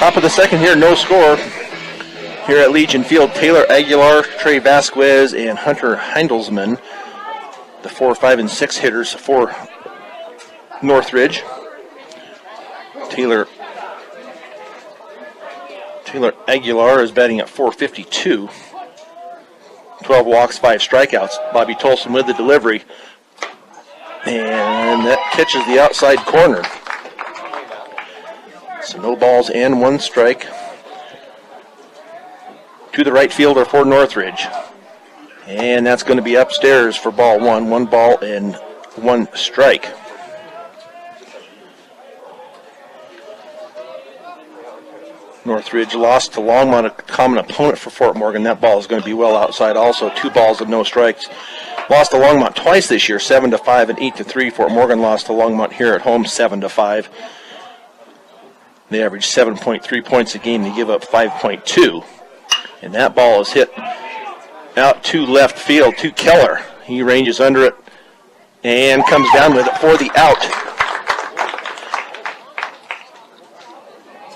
Top of the second here, no score. Here at Legion Field, Taylor Aguilar, Trey Vasquez, and Hunter Heindelsman, the 4, 5, and 6 hitters for Northridge. Taylor Aguilar is batting at .452. 12 walks, 5 strikeouts. Bobby Tolson with the delivery. And that catches the outside corner. So no balls and 1 strike to the right fielder for Northridge. And that's going to be upstairs for ball 1. 1 ball and 1 strike. Northridge lost to Longmont, a common opponent for Fort Morgan. That ball is going to be well outside also. 2 balls and no strikes. Lost to Longmont twice this year, 7-5 and 8-3. Fort Morgan lost to Longmont here at home, 7-5. They average 7.3 points a game. They give up 5.2. And that ball is hit out to left field to Keller. He ranges under it and comes down with it for the out.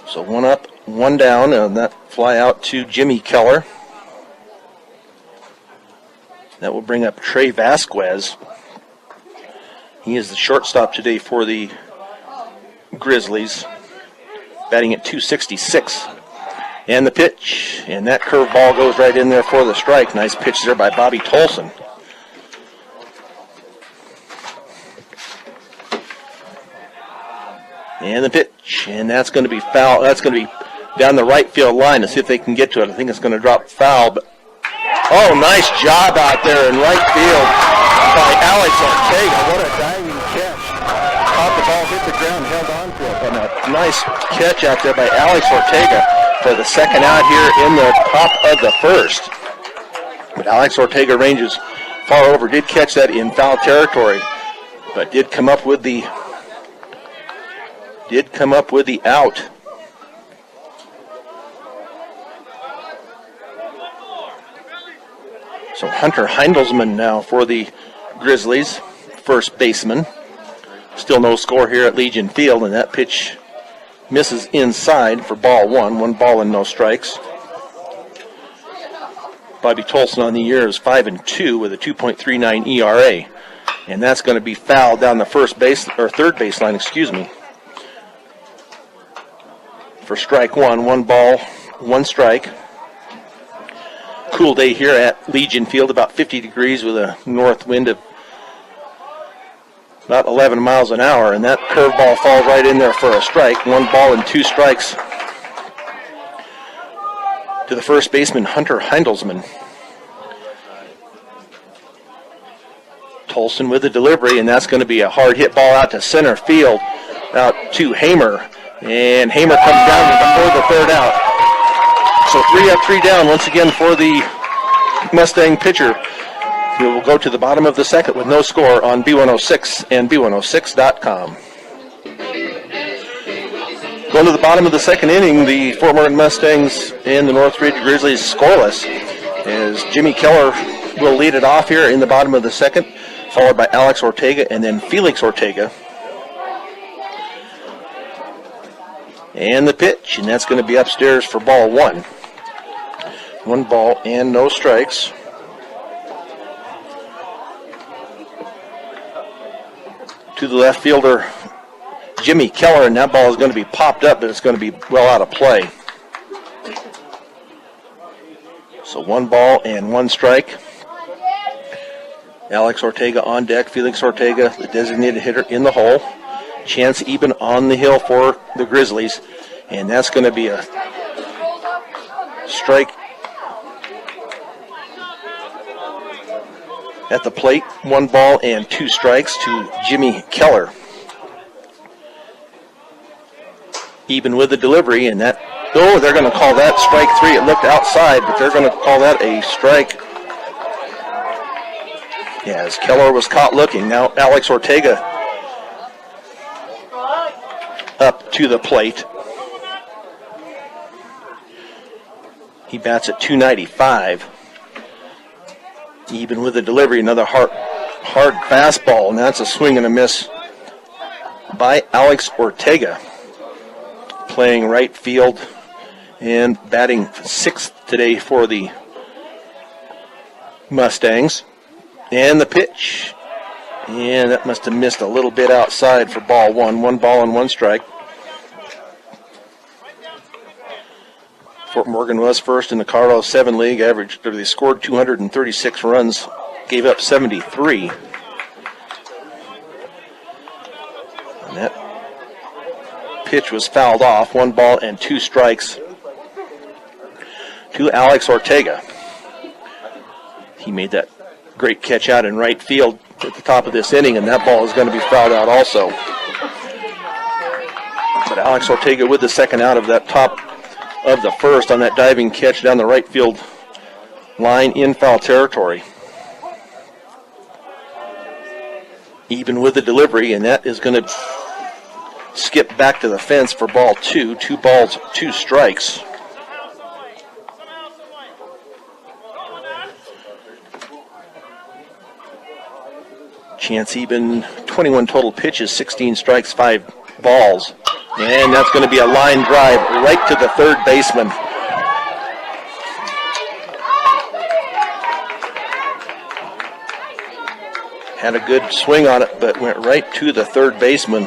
So 1 up, 1 down, and that fly out to Jimmy Keller. That will bring up Trey Vasquez. He is the shortstop today for the Grizzlies, batting at .266. And the pitch, and that curveball goes right in there for the strike. Nice pitch there by Bobby Tolson. And the pitch, and that's going to be foul. That's going to be down the right field line to see if they can get to it. I think it's going to drop foul, but oh, nice job out there in right field by Alex Ortega. What a diving catch. Caught the ball, hit the ground, held on to it. And a nice catch out there by Alex Ortega for the second out here in the top of the first. But Alex Ortega ranges far over, did catch that in foul territory, but did come up with the out. So Hunter Heindelsman now for the Grizzlies, first baseman. Still no score here at Legion Field, and that pitch misses inside for ball 1. 1 ball and no strikes. Bobby Tolson on the year is 5-2 with a 2.39 ERA. And that's going to be fouled down the third baseline, for strike 1. 1 ball, 1 strike. Cool day here at Legion Field, about 50 degrees with a north wind of about 11 miles an hour, and that curveball falls right in there for a strike. 1 ball and 2 strikes to the first baseman, Hunter Heindelsman. Tolson with the delivery, and that's going to be a hard hit ball out to center field, out to Hamer, and Hamer comes down before the third out. So 3 up, 3 down once again for the Mustang pitcher. We will go to the bottom of the second with no score on B106 and B106.com. Going to the bottom of the second inning, the Fort Morgan Mustangs and the Northridge Grizzlies scoreless, as Jimmy Keller will lead it off here in the bottom of the second, followed by Alex Ortega and then Felix Ortega. And the pitch, and that's going to be upstairs for ball 1. 1 ball and no strikes. To the left fielder, Jimmy Keller, and that ball is going to be popped up, but it's going to be well out of play. So 1 ball and 1 strike. Alex Ortega on deck, Felix Ortega, the designated hitter, in the hole. Chance even on the hill for the Grizzlies, and that's going to be a strike at the plate. 1 ball and 2 strikes to Jimmy Keller. Even with the delivery, and that, oh, they're going to call that strike 3. It looked outside, but they're going to call that a strike. Yeah, as Keller was caught looking. Now Alex Ortega up to the plate. He bats at .295. Even with the delivery, another hard fastball, and that's a swing and a miss by Alex Ortega. playing right field and batting sixth today for the Mustangs. And the pitch. And that must have missed a little bit outside for ball one. 1 ball and 1 strike. Fort Morgan was first in the Carlisle 7 League. They scored 236 runs, gave up 73. And that pitch was fouled off. 1 ball and 2 strikes to Alex Ortega. He made that great catch out in right field at the top of this inning, and that ball is going to be fouled out also. But Alex Ortega with the second out of that top of the first on that diving catch down the right field line in foul territory. Even with the delivery, and that is going to skip back to the fence for ball 2. 2 balls, 2 strikes. Chance even, 21 total pitches, 16 strikes, 5 balls. And that's going to be a line drive right to the third baseman. Had a good swing on it, but went right to the third baseman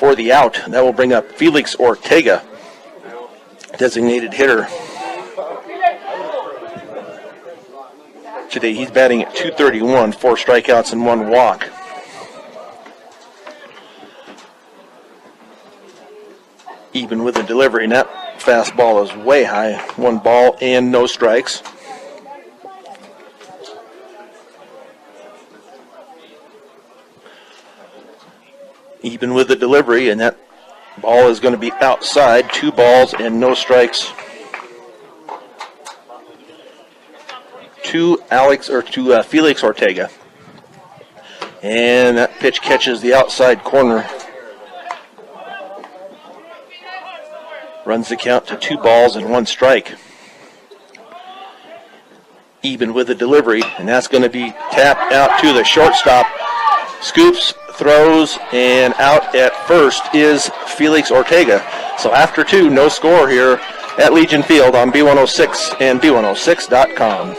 for the out. That will bring up Felix Ortega, designated hitter. Today he's batting at .231, 4 strikeouts and 1 walk. Even with the delivery, and that fastball is way high. 1 ball and no strikes. Even with the delivery, and that ball is going to be outside. 2 balls and no strikes to Felix Ortega. And that pitch catches the outside corner. Runs the count to 2 balls and 1 strike. Even with the delivery, and that's going to be tapped out to the shortstop. Scoops, throws, and out at first is Felix Ortega. So after 2, no score here at Legion Field on B106 and B106.com.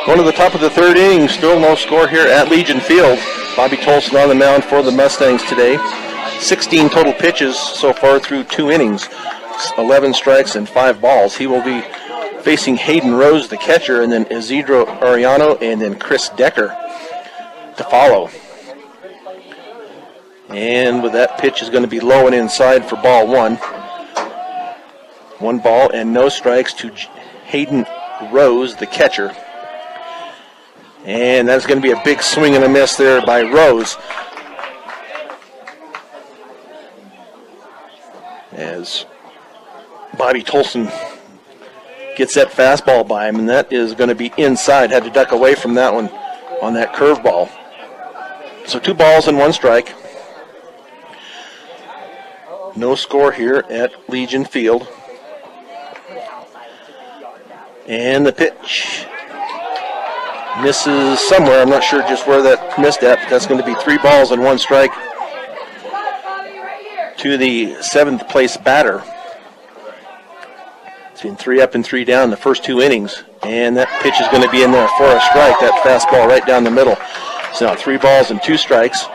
Going to the top of the third inning, still no score here at Legion Field. Bobby Tolson on the mound for the Mustangs today. 16 total pitches so far through 2 innings, 11 strikes and 5 balls. He will be facing Hayden Rose, the catcher, and then Isidro Arellano, and then Chris Decker to follow. And with that pitch is going to be low and inside for ball 1. 1 ball and no strikes to Hayden Rose, the catcher. And that's going to be a big swing and a miss there by Rose, as Bobby Tolson gets that fastball by him, and that is going to be inside. Had to duck away from that one on that curveball. So 2 balls and 1 strike. No score here at Legion Field. And the pitch misses somewhere. I'm not sure just where that missed at, but that's going to be 3 balls and 1 strike to the 7th place batter. It's been 3 up and 3 down the first 2 innings, and that pitch is going to be in there for a strike. That fastball right down the middle. So now 3 balls and 2 strikes.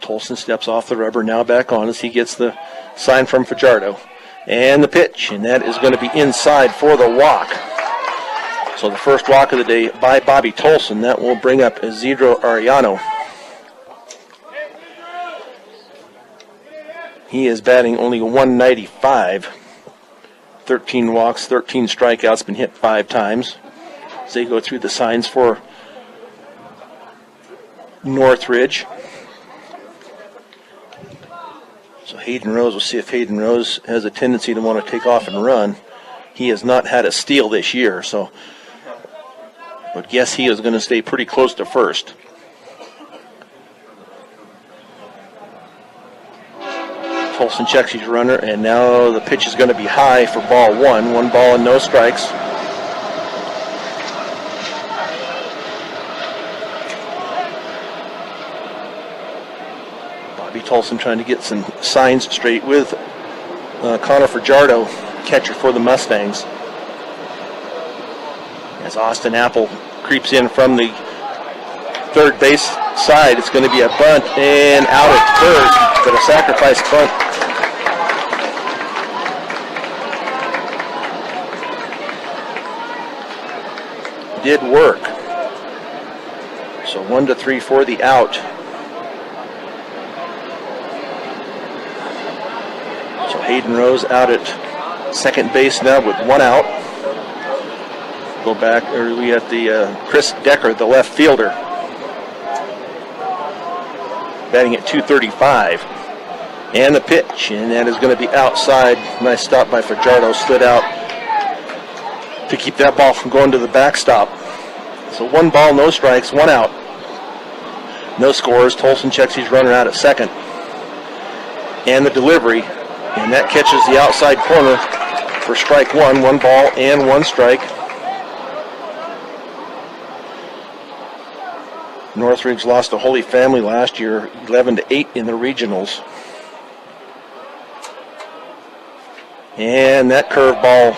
Tolson steps off the rubber, now back on as he gets the sign from Fajardo. And the pitch, and that is going to be inside for the walk. So the first walk of the day by Bobby Tolson. That will bring up Isidro Arellano. He is batting only 195. 13 walks, 13 strikeouts, been hit 5 times. As they go through the signs for Northridge. So Hayden Rose, we'll see if Hayden Rose has a tendency to want to take off and run. He has not had a steal this year, so I would guess he is going to stay pretty close to first. Tolson checks his runner, and now the pitch is going to be high for ball 1. 1 ball and no strikes. Bobby Tolson trying to get some signs straight with Connor Fajardo, catcher for the Mustangs. As Austin Apple creeps in from the third base side, it's going to be a bunt and out at third, but a sacrifice bunt. Did work. So 1-3 for the out. So Hayden Rose out at second base now with one out. Go back, or we have the Chris Decker, the left fielder, batting at .235. And the pitch, and that is going to be outside. Nice stop by Fajardo, slid out to keep that ball from going to the backstop. So 1 ball, no strikes, 1 out. No scores. Tolson checks his runner out at second. And the delivery, and that catches the outside corner for strike 1. 1 ball and 1 strike. Northridge lost to Holy Family last year, 11-8 in the regionals. And that curveball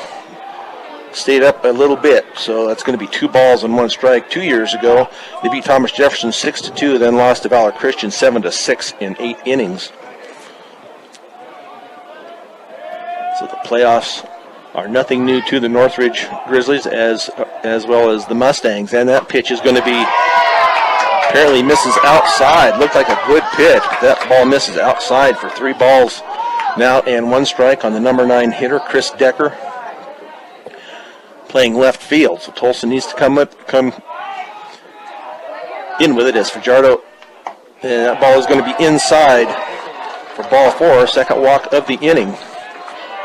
stayed up a little bit, so that's going to be 2 balls and 1 strike. 2 years ago, they beat Thomas Jefferson 6-2, then lost to Valor Christian 7-6 in 8 innings. So the playoffs are nothing new to the Northridge Grizzlies as well as the Mustangs, and that pitch is going to be apparently misses outside. Looked like a good pitch, but that ball misses outside for 3 balls now and 1 strike on the number 9 hitter, Chris Decker, playing left field. So Tolson needs to come in with it as Fajardo. And that ball is going to be inside for ball 4, second walk of the inning.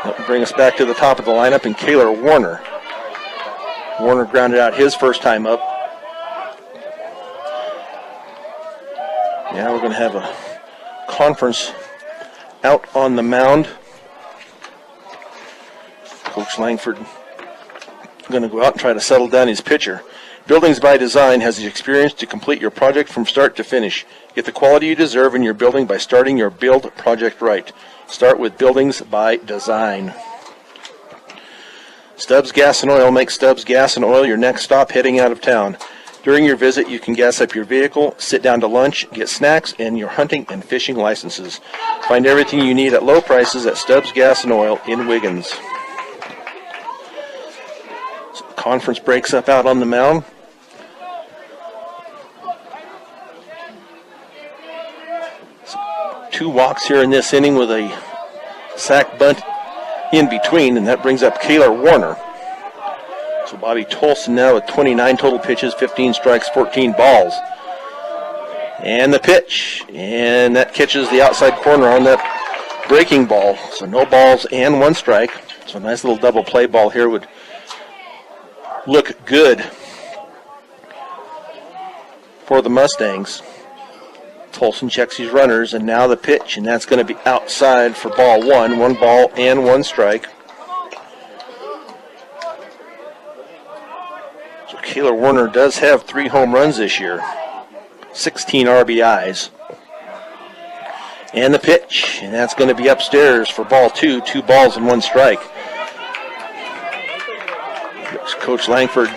That will bring us back to the top of the lineup, and Kaylor Warner. Warner grounded out his first time up. Now we're going to have a conference out on the mound. Coach Langford going to go out and try to settle down his pitcher. Buildings by Design has the experience to complete your project from start to finish. Get the quality you deserve in your building by starting your build project right. Start with Buildings by Design. Stubbs Gas and Oil makes Stubbs Gas and Oil your next stop heading out of town. During your visit, you can gas up your vehicle, sit down to lunch, get snacks, and your hunting and fishing licenses. Find everything you need at low prices at Stubbs Gas and Oil in Wiggins. So the conference breaks up out on the mound. So 2 walks here in this inning with a sac bunt in between, and that brings up Kaylor Warner. So Bobby Tolson now with 29 total pitches, 15 strikes, 14 balls. And the pitch, and that catches the outside corner on that breaking ball. So no balls and 1 strike. So a nice little double play ball here would look good for the Mustangs. Tolson checks his runners, and now the pitch, and that's going to be outside for ball 1. 1 ball and 1 strike. So Kaylor Warner does have 3 home runs this year, 16 RBIs. And the pitch, and that's going to be upstairs for ball 2, 2 balls and 1 strike. Coach Langford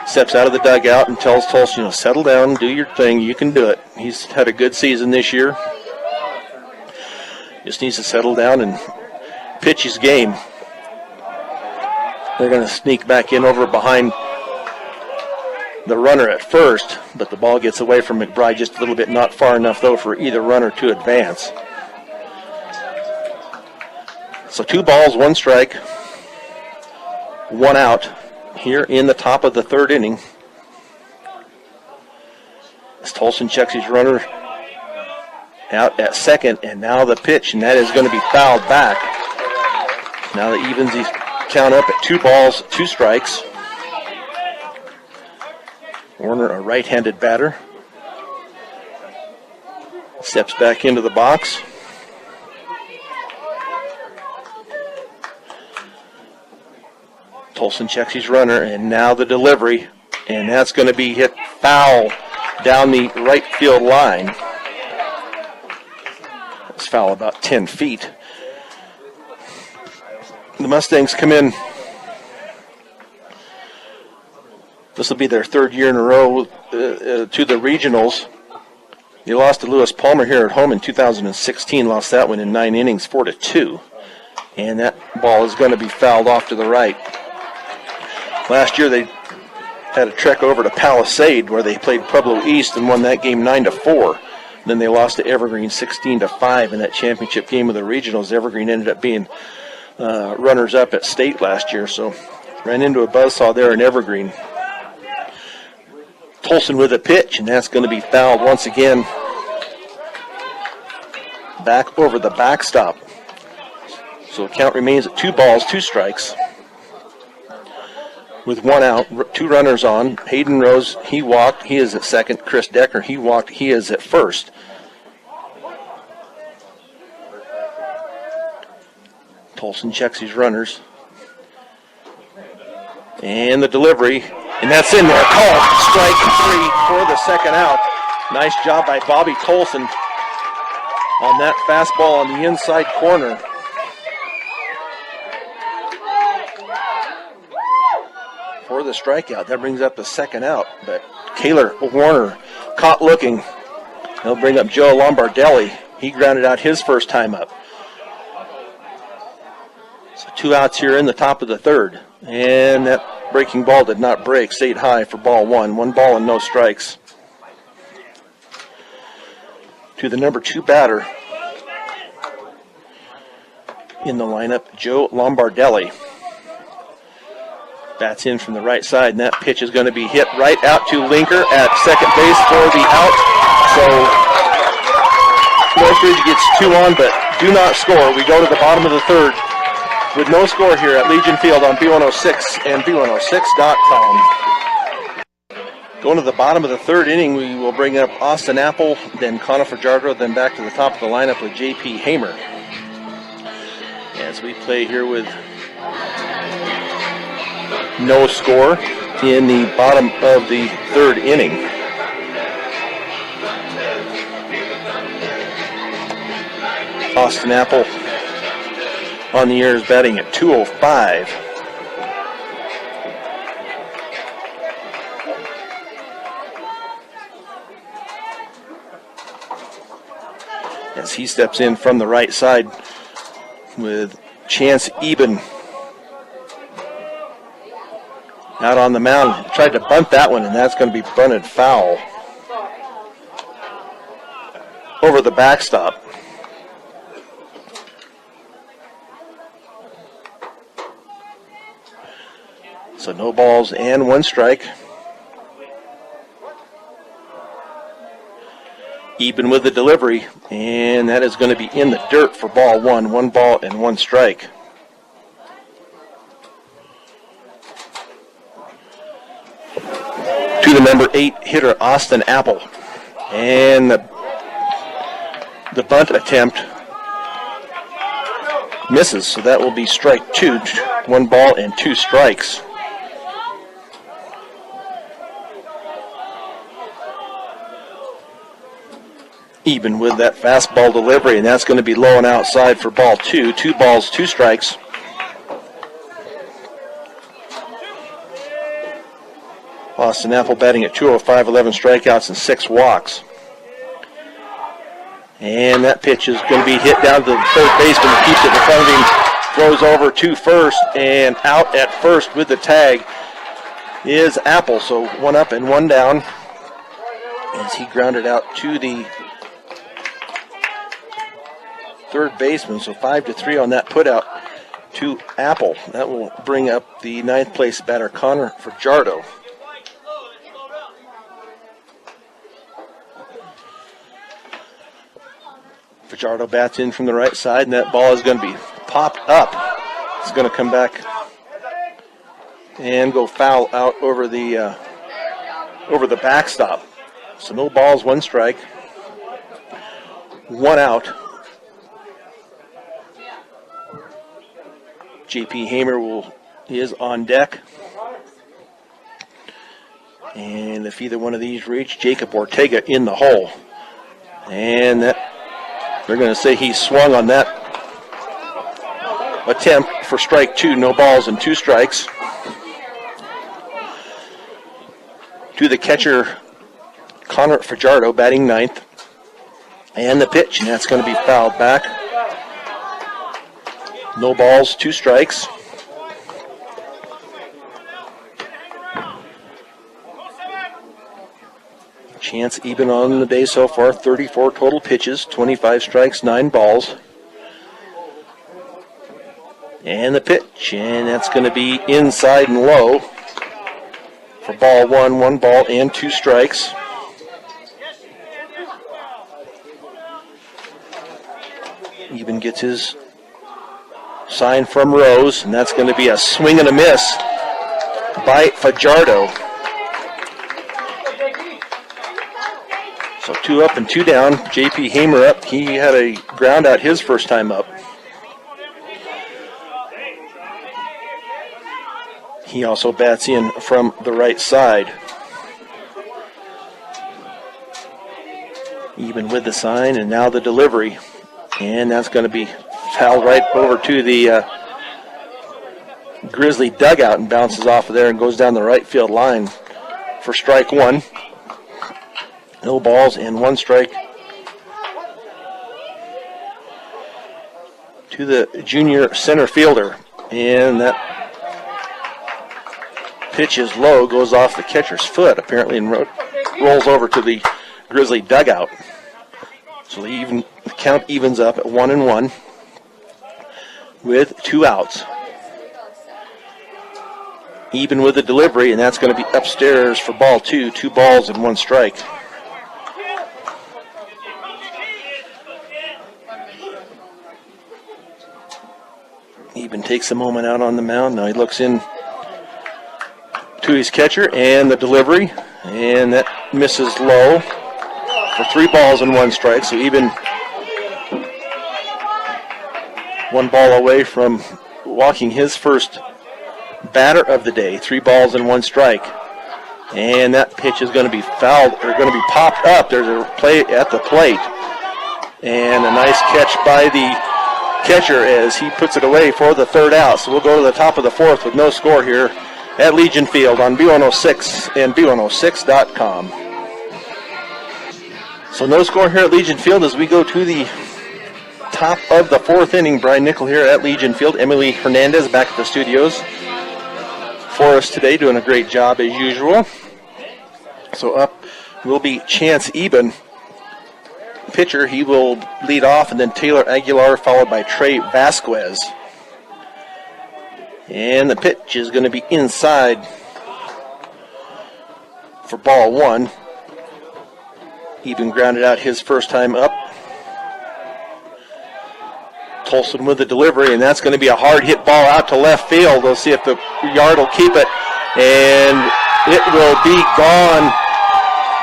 steps out of the dugout and tells Tolson, settle down, do your thing, you can do it. He's had a good season this year. Just needs to settle down and pitch his game. They're going to sneak back in over behind the runner at first, but the ball gets away from McBride just a little bit, not far enough, though, for either runner to advance. So 2 balls, 1 strike, 1 out here in the top of the 3rd inning. As Tolson checks his runner out at second, and now the pitch, and that is going to be fouled back. Now that evens his count up at 2 balls, 2 strikes. Warner, a right-handed batter, steps back into the box. Tolson checks his runner, and now the delivery, and that's going to be hit foul down the right field line. foul about 10 feet. The Mustangs come in. This will be their third year in a row to the regionals. They lost to Lewis Palmer here at home in 2016. Lost that one in 9 innings, 4-2. And that ball is going to be fouled off to the right. Last year they had a trek over to Palisade where they played Pueblo East and won that game 9-4. Then they lost to Evergreen 16-5 in that championship game of the regionals. Evergreen ended up being runners-up at state last year, so ran into a buzzsaw there in Evergreen. Tolson with a pitch, and that's going to be fouled once again. Back over the backstop. So the count remains at 2 balls, 2 strikes. With 1 out, 2 runners on. Hayden Rose, he walked. He is at second. Chris Decker, he walked. He is at first. Tolson checks his runners. And the delivery. And that's in there. Called strike 3 for the second out. Nice job by Bobby Tolson on that fastball on the inside corner. For the strikeout. That brings up the second out. But Kaylor Warner caught looking. He'll bring up Joe Lombardelli. He grounded out his first time up. So 2 outs here in the top of the third. And that breaking ball did not break. Stayed high for ball 1. 1 ball and no strikes. To the number 2 batter in the lineup, Joe Lombardelli. Bats in from the right side, and that pitch is going to be hit right out to Linker at second base for the out. So Northridge gets 2 on, but do not score. We go to the bottom of the third with no score here at Legion Field on B106 and B106.com. Going to the bottom of the third inning, we will bring up Austin Apple, then Connor Fajardo, then back to the top of the lineup with J.P. Hamer. As we play here with no score in the bottom of the third inning. Austin Apple on the air is batting at 205. As he steps in from the right side with Chance Eben out on the mound. Tried to bunt that one, and that's going to be bunted foul over the backstop. So no balls and 1 strike. Eben with the delivery, and that is going to be in the dirt for ball 1. 1 ball and 1 strike. To the number 8 hitter, Austin Apple. And the bunt attempt misses, so that will be strike 2. 1 ball and 2 strikes. Eben with that fastball delivery, and that's going to be low and outside for ball 2. 2 balls, 2 strikes. Austin Apple batting at 205, 11 strikeouts and 6 walks. And that pitch is going to be hit down to the third baseman who keeps it in front of him. Throws over to first, and out at first with the tag is Apple. So 1 up and 1 down as he grounded out to the third baseman. So 5-3 on that put out to Apple. That will bring up the 9th place batter, Connor Fajardo. Fajardo bats in from the right side, and that ball is going to be popped up. It's going to come back and go foul out over the backstop. So no balls, 1 strike, 1 out. J.P. Hamer is on deck. And if either one of these reach, Jacob Ortega in the hole. And that They're going to say he swung on that attempt for strike 2. No balls and 2 strikes. To the catcher, Connor Fajardo, batting 9th. And the pitch, and that's going to be fouled back. No balls, 2 strikes. Chance Eben on the day so far, 34 total pitches, 25 strikes, 9 balls. And the pitch, and that's going to be inside and low for ball 1, 1 ball and 2 strikes. Eben gets his sign from Rose, and that's going to be a swing and a miss by Fajardo. So 2 up and 2 down. J.P. Hamer up. He had a ground out his first time up. He also bats in from the right side. Eben with the sign, and now the delivery. And that's going to be fouled right over to the Grizzly dugout and bounces off of there and goes down the right field line for strike 1. No balls and 1 strike to the junior center fielder. And that pitch is low, goes off the catcher's foot apparently, and rolls over to the Grizzly dugout. So the count evens up at 1-1 with 2 outs. Eben with the delivery, and that's going to be upstairs for ball 2, 2 balls and 1 strike. Eben takes a moment out on the mound. Now he looks in to his catcher, and the delivery, and that misses low for 3 balls and 1 strike. So Eben 1 ball away from walking his first batter of the day. 3 balls and 1 strike. And that pitch is going to be fouled, or going to be popped up. There's a play at the plate. And a nice catch by the catcher as he puts it away for the 3rd out. So we'll go to the top of the 4th with no score here at Legion Field on B106 and B106.com. So no score here at Legion Field as we go to the top of the 4th inning. Brian Nickel here at Legion Field. Emily Hernandez back at the studios for us today, doing a great job as usual. So up will be Chance Eben. Pitcher, he will lead off, and then Taylor Aguilar followed by Trey Vasquez. And the pitch is going to be inside for ball 1. Eben grounded out his first time up. Tolson with the delivery, and that's going to be a hard hit ball out to left field. We'll see if the yard will keep it, and it will be gone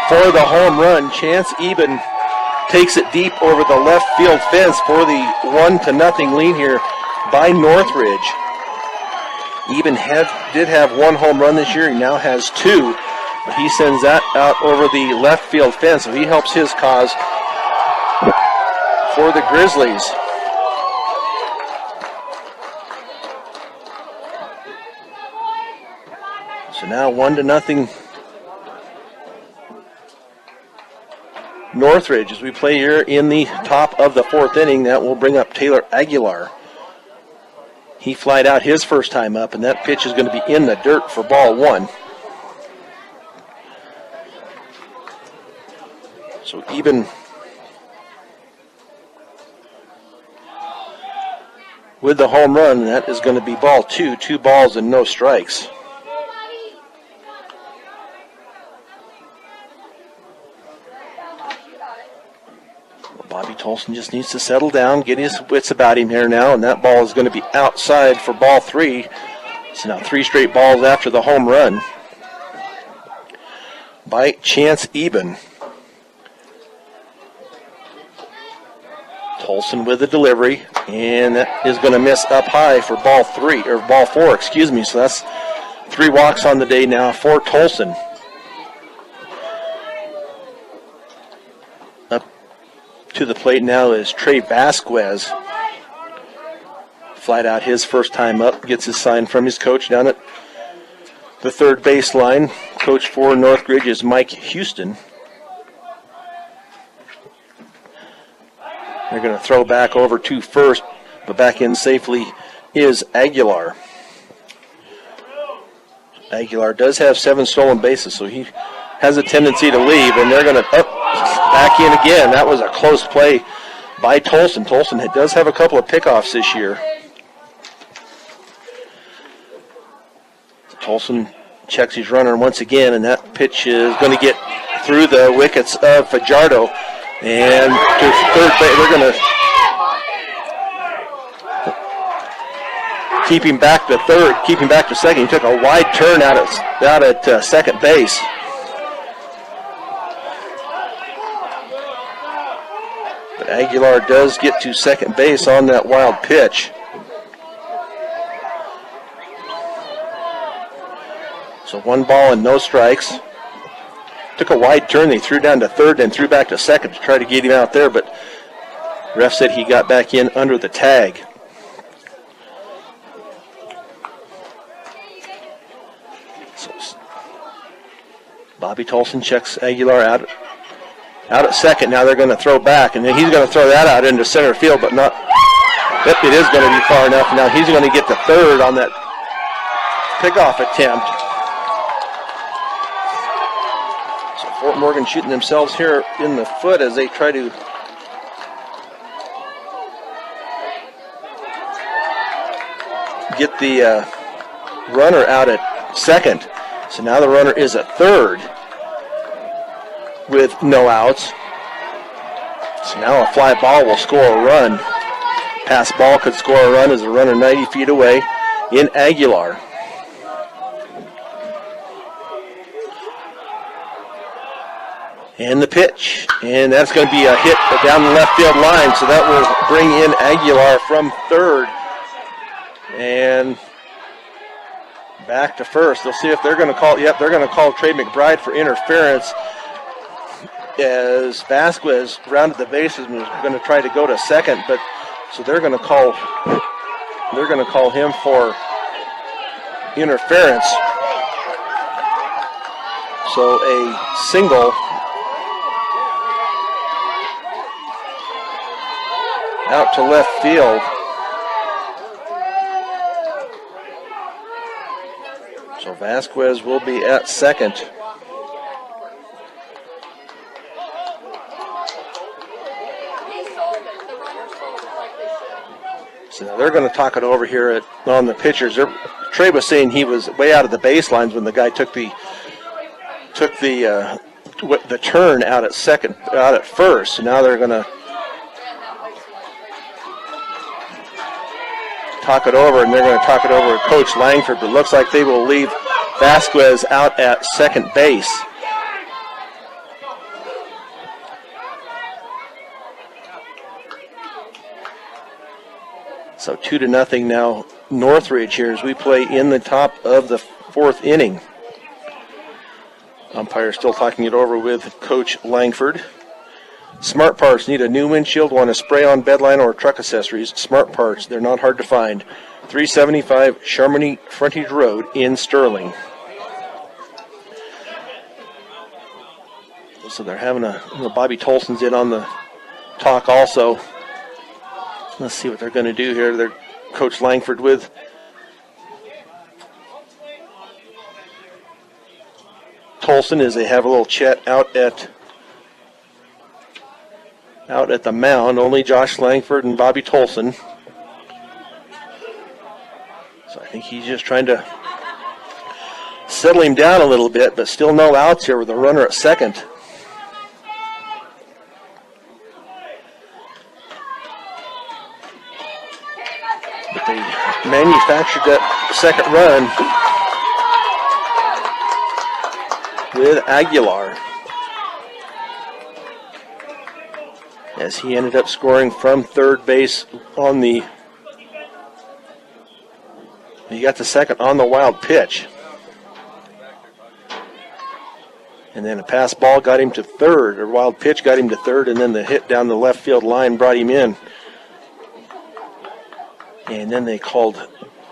for the home run. Chance Eben takes it deep over the left field fence for the 1-0 lead here by Northridge. Eben did have 1 home run this year. He now has 2. But he sends that out over the left field fence, so he helps his cause for the Grizzlies. So now 1-0 Northridge as we play here in the top of the 4th inning. That will bring up Taylor Aguilar. He flied out his first time up, and that pitch is going to be in the dirt for ball 1. So Eben with the home run, that is going to be ball 2, 2 balls and no strikes. Bobby Tolson just needs to settle down, get his wits about him here now, and that ball is going to be outside for ball 3. So now 3 straight balls after the home run by Chance Eben. Tolson with the delivery, and that is going to miss up high for ball 4, excuse me. So that's 3 walks on the day now for Tolson. To the plate now is Trey Vasquez. Flied out his first time up, gets his sign from his coach down at the third baseline. Coach for Northridge is Mike Houston. They're going to throw back over to first, but back in safely is Aguilar. Aguilar does have 7 stolen bases, so he has a tendency to leave, and they're going to back in again. That was a close play by Tolson. Tolson does have a couple of pickoffs this year. Tolson checks his runner once again, and that pitch is going to get through the wickets of Fajardo. And to third base, they're going to keep him back to third, keep him back to second. He took a wide turn out at second base. But Aguilar does get to second base on that wild pitch. So 1 ball and no strikes. Took a wide turn. They threw down to third and threw back to second to try to get him out there, but ref said he got back in under the tag. So Bobby Tolson checks Aguilar out at second. Now they're going to throw back, and then he's going to throw that out into center field, but not. Yep, it is going to be far enough. Now he's going to get to third on that pickoff attempt. Fort Morgan shooting themselves here in the foot as they try to get the runner out at second. So now the runner is at third with no outs. So now a fly ball will score a run. Pass ball could score a run as the runner 90 feet away in Aguilar. And the pitch, and that's going to be a hit down the left field line, so that will bring in Aguilar from third. And back to first. They'll see if they're going to call, they're going to call Trey McBride for interference as Vasquez rounded the bases and was going to try to go to second, but so they're going to call him for interference. So a single out to left field. So Vasquez will be at second. So now they're going to talk it over here on the pitchers. Trey was saying he was way out of the baselines when the guy took the turn out at first. So now they're going to talk it over, and they're going to talk it over with Coach Langford, but it looks like they will leave Vasquez out at second base. So 2-0 now Northridge here as we play in the top of the fourth inning. Umpire still talking it over with Coach Langford. Smart Parts, need a new windshield, want to spray on bedline or truck accessories. Smart Parts, they're not hard to find. 375 Charmony Frontage Road in Sterling. So they're having Bobby Tolson's in on the talk also. Let's see what they're going to do here. They're Coach Langford with Tolson as they have a little chat out at the mound. Only Josh Langford and Bobby Tolson. So I think he's just trying to settle him down a little bit, but still no outs here with a runner at second. But they manufactured that second run with Aguilar, as he ended up scoring from third base on he got the second on the wild pitch. And then a pass ball got him to third, or wild pitch got him to third, and then the hit down the left field line brought him in. And then they called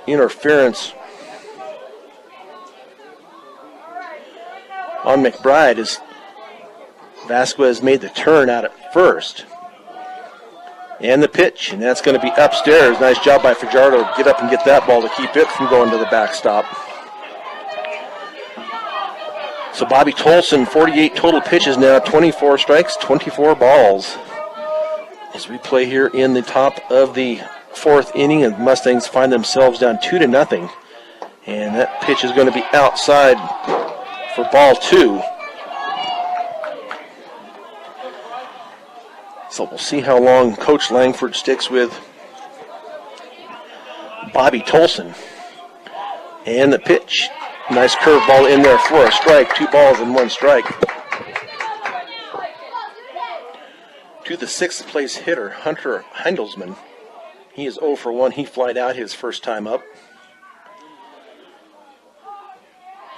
interference on McBride as Vasquez made the turn out at first. And the pitch, and that's going to be upstairs. Nice job by Fajardo to get up and get that ball to keep it from going to the backstop. So Bobby Tolson, 48 total pitches now, 24 strikes, 24 balls. As we play here in the top of the fourth inning, and Mustangs find themselves down 2-0. And that pitch is going to be outside for ball 2. So we'll see how long Coach Langford sticks with Bobby Tolson. And the pitch. Nice curveball in there for a strike. 2 balls and 1 strike. To the 6th place hitter, Hunter Heindelsman. He is 0 for 1. He flied out his first time up.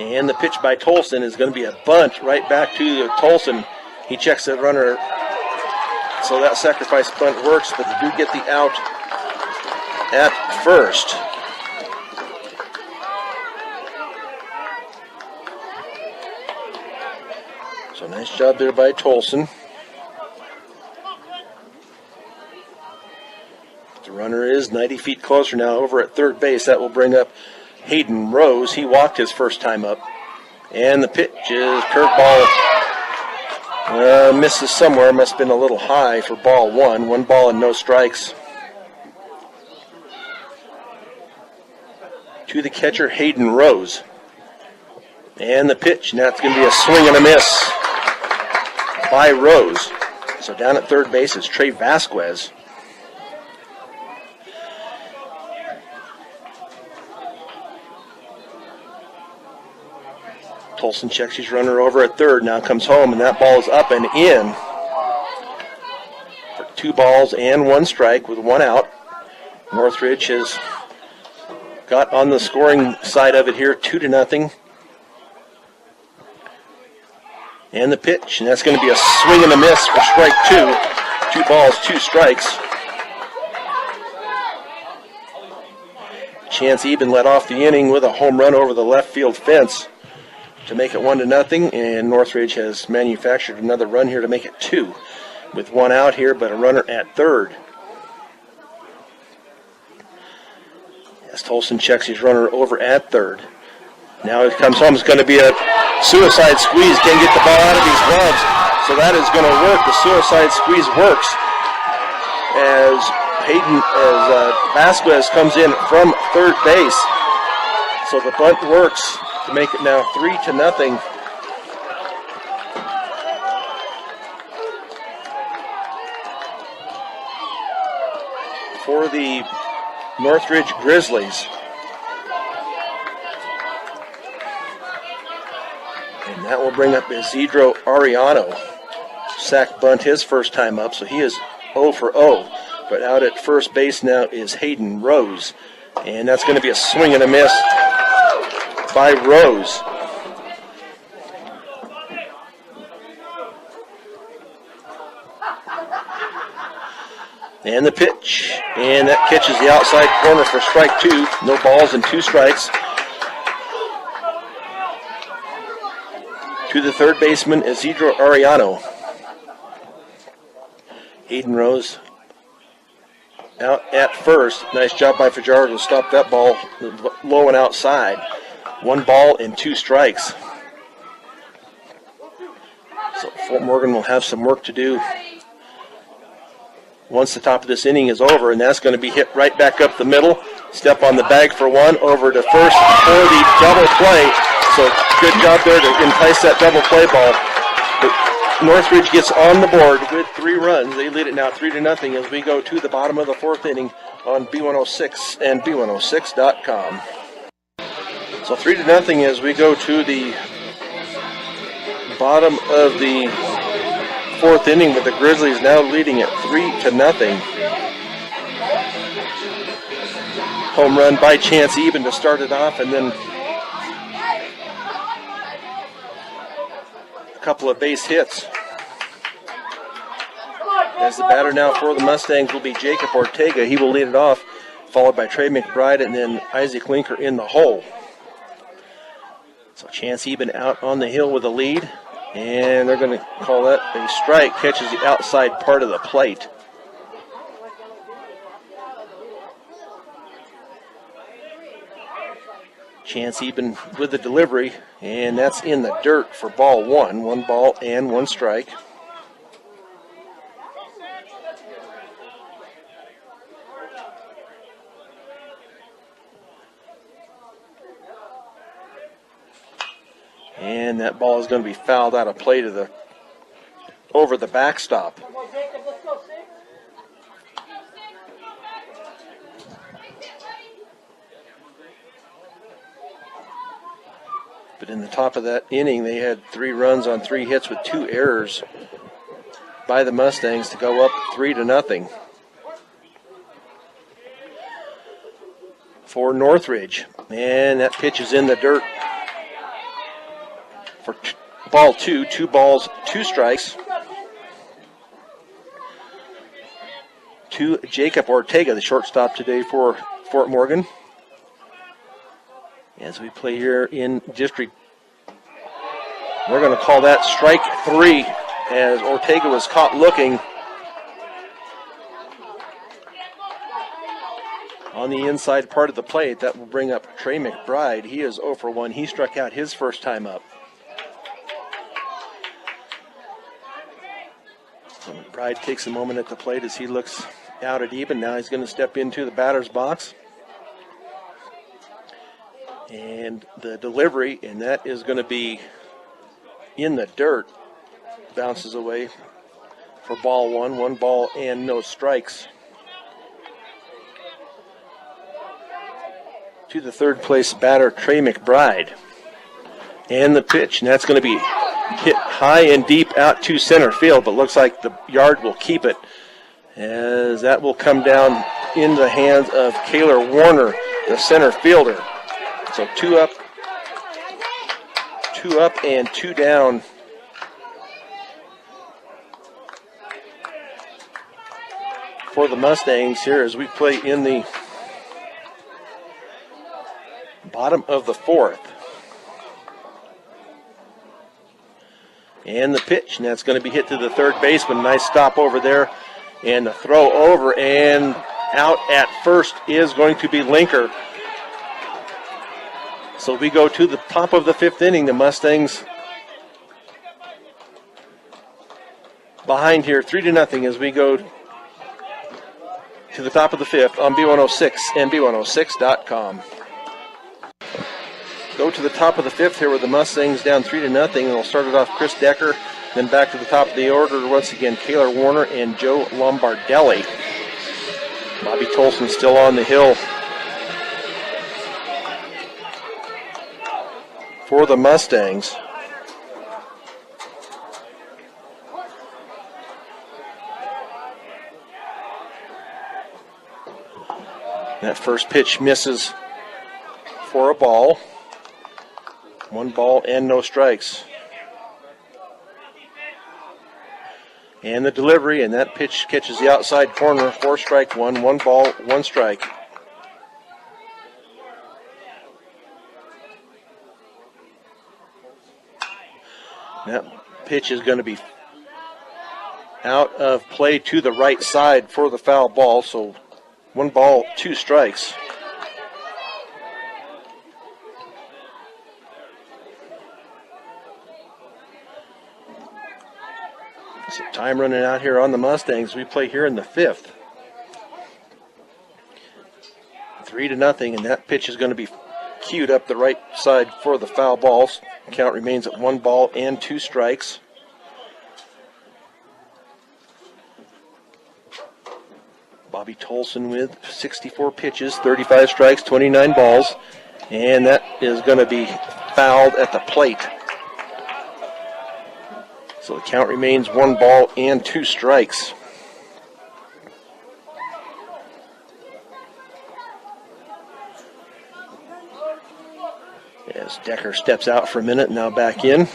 And the pitch by Tolson is going to be a bunt right back to Tolson. He checks that runner. So that sacrifice bunt works, but they do get the out at first. So nice job there by Tolson. The runner is 90 feet closer now over at third base. That will bring up Hayden Rose. He walked his first time up. And the pitch is curveball. Misses somewhere. Must have been a little high for ball 1. 1 ball and no strikes. To the catcher, Hayden Rose. And the pitch. Now it's going to be a swing and a miss by Rose. So down at third base is Trey Vasquez. Tolson checks his runner over at third. Now comes home, and that ball is up and in for 2 balls and 1 strike with 1 out. Northridge has got on the scoring side of it here, 2-0. And the pitch, and that's going to be a swing and a miss for strike 2. 2 balls, 2 strikes. Chance Eben led off the inning with a home run over the left field fence to make it 1-0, and Northridge has manufactured another run here to make it 2, with 1 out here, but a runner at third. As Tolson checks his runner over at third. Now it comes home. It's going to be a suicide squeeze. Can't get the ball out of his gloves, so that is going to work. The suicide squeeze works as Vasquez comes in from third base. So the bunt works to make it now 3-0. For the Northridge Grizzlies. And that will bring up Isidro Ariano. Sack bunt his first time up, so he is 0 for 0. But out at first base now is Hayden Rose. And that's going to be a swing and a miss by Rose. And the pitch. And that catches the outside corner for strike 2. No balls and 2 strikes. To the third baseman, Isidro Ariano. Hayden Rose out at first. Nice job by Fajardo to stop that ball low and outside. 1 ball and 2 strikes. So Fort Morgan will have some work to do once the top of this inning is over, and that's going to be hit right back up the middle. Step on the bag for 1, over to first for the double play. So good job there to entice that double play ball. But Northridge gets on the board with 3 runs. They lead it now 3-0 as we go to the bottom of the 4th inning on B106 and B106.com. So 3-0 as we go to the bottom of the 4th inning, with the Grizzlies now leading at 3-0. Home run by Chance Eben to start it off, and then couple of base hits. As the batter now for the Mustangs will be Jacob Ortega. He will lead it off, followed by Trey McBride and then Isaac Linker in the hole. So Chance Eben out on the hill with a lead, and they're going to call that a strike. Catches the outside part of the plate. Chance Eben with the delivery, and that's in the dirt for ball one. 1 ball and 1 strike. And that ball is going to be fouled out of play to the over the backstop. But in the top of that inning, they had 3 runs on 3 hits with 2 errors by the Mustangs to go up 3-0 for Northridge. And that pitch is in the dirt for ball 2. 2 balls, 2 strikes to Jacob Ortega, the shortstop today for Fort Morgan. As we play here in district, we're going to call that strike 3 as Ortega was caught looking on the inside part of the plate. That will bring up Trey McBride. He is 0 for 1. He struck out his first time up. So McBride takes a moment at the plate as he looks out at Eben. Now he's going to step into the batter's box. And the delivery, and that is going to be in the dirt. Bounces away for ball 1. 1 ball and no strikes. To the third place batter, Trey McBride. And the pitch, and that's going to be hit high and deep out to center field, but looks like the yard will keep it, as that will come down in the hands of Kaylor Warner, the center fielder. So 2 up and 2 down for the Mustangs here as we play in the bottom of the 4th. And the pitch, and that's going to be hit to the third baseman. Nice stop over there. And the throw over and out at first is going to be Linker. So we go to the top of the 5th inning. The Mustangs behind here 3-0 as we go to the top of the 5th on B106 and B106.com. Go to the top of the 5th here with the Mustangs down 3-0, and we'll start it off Chris Decker, then back to the top of the order once again Kaylor Warner and Joe Lombardelli. Bobby Tolson still on the hill for the Mustangs. That first pitch misses for a ball. 1 ball and no strikes. And the delivery, and that pitch catches the outside corner for strike 1. 1 ball, 1 strike. That pitch is going to be out of play to the right side for the foul ball, so 1 ball, 2 strikes. So time running out here on the Mustangs. We play here in the 5th. 3-0, and that pitch is going to be cued up the right side for the foul balls. Count remains at 1 ball and 2 strikes. Bobby Tolson with 64 pitches, 35 strikes, 29 balls, and that is going to be fouled at the plate. So the count remains 1 ball and 2 strikes. As Decker steps out for a minute, now back in.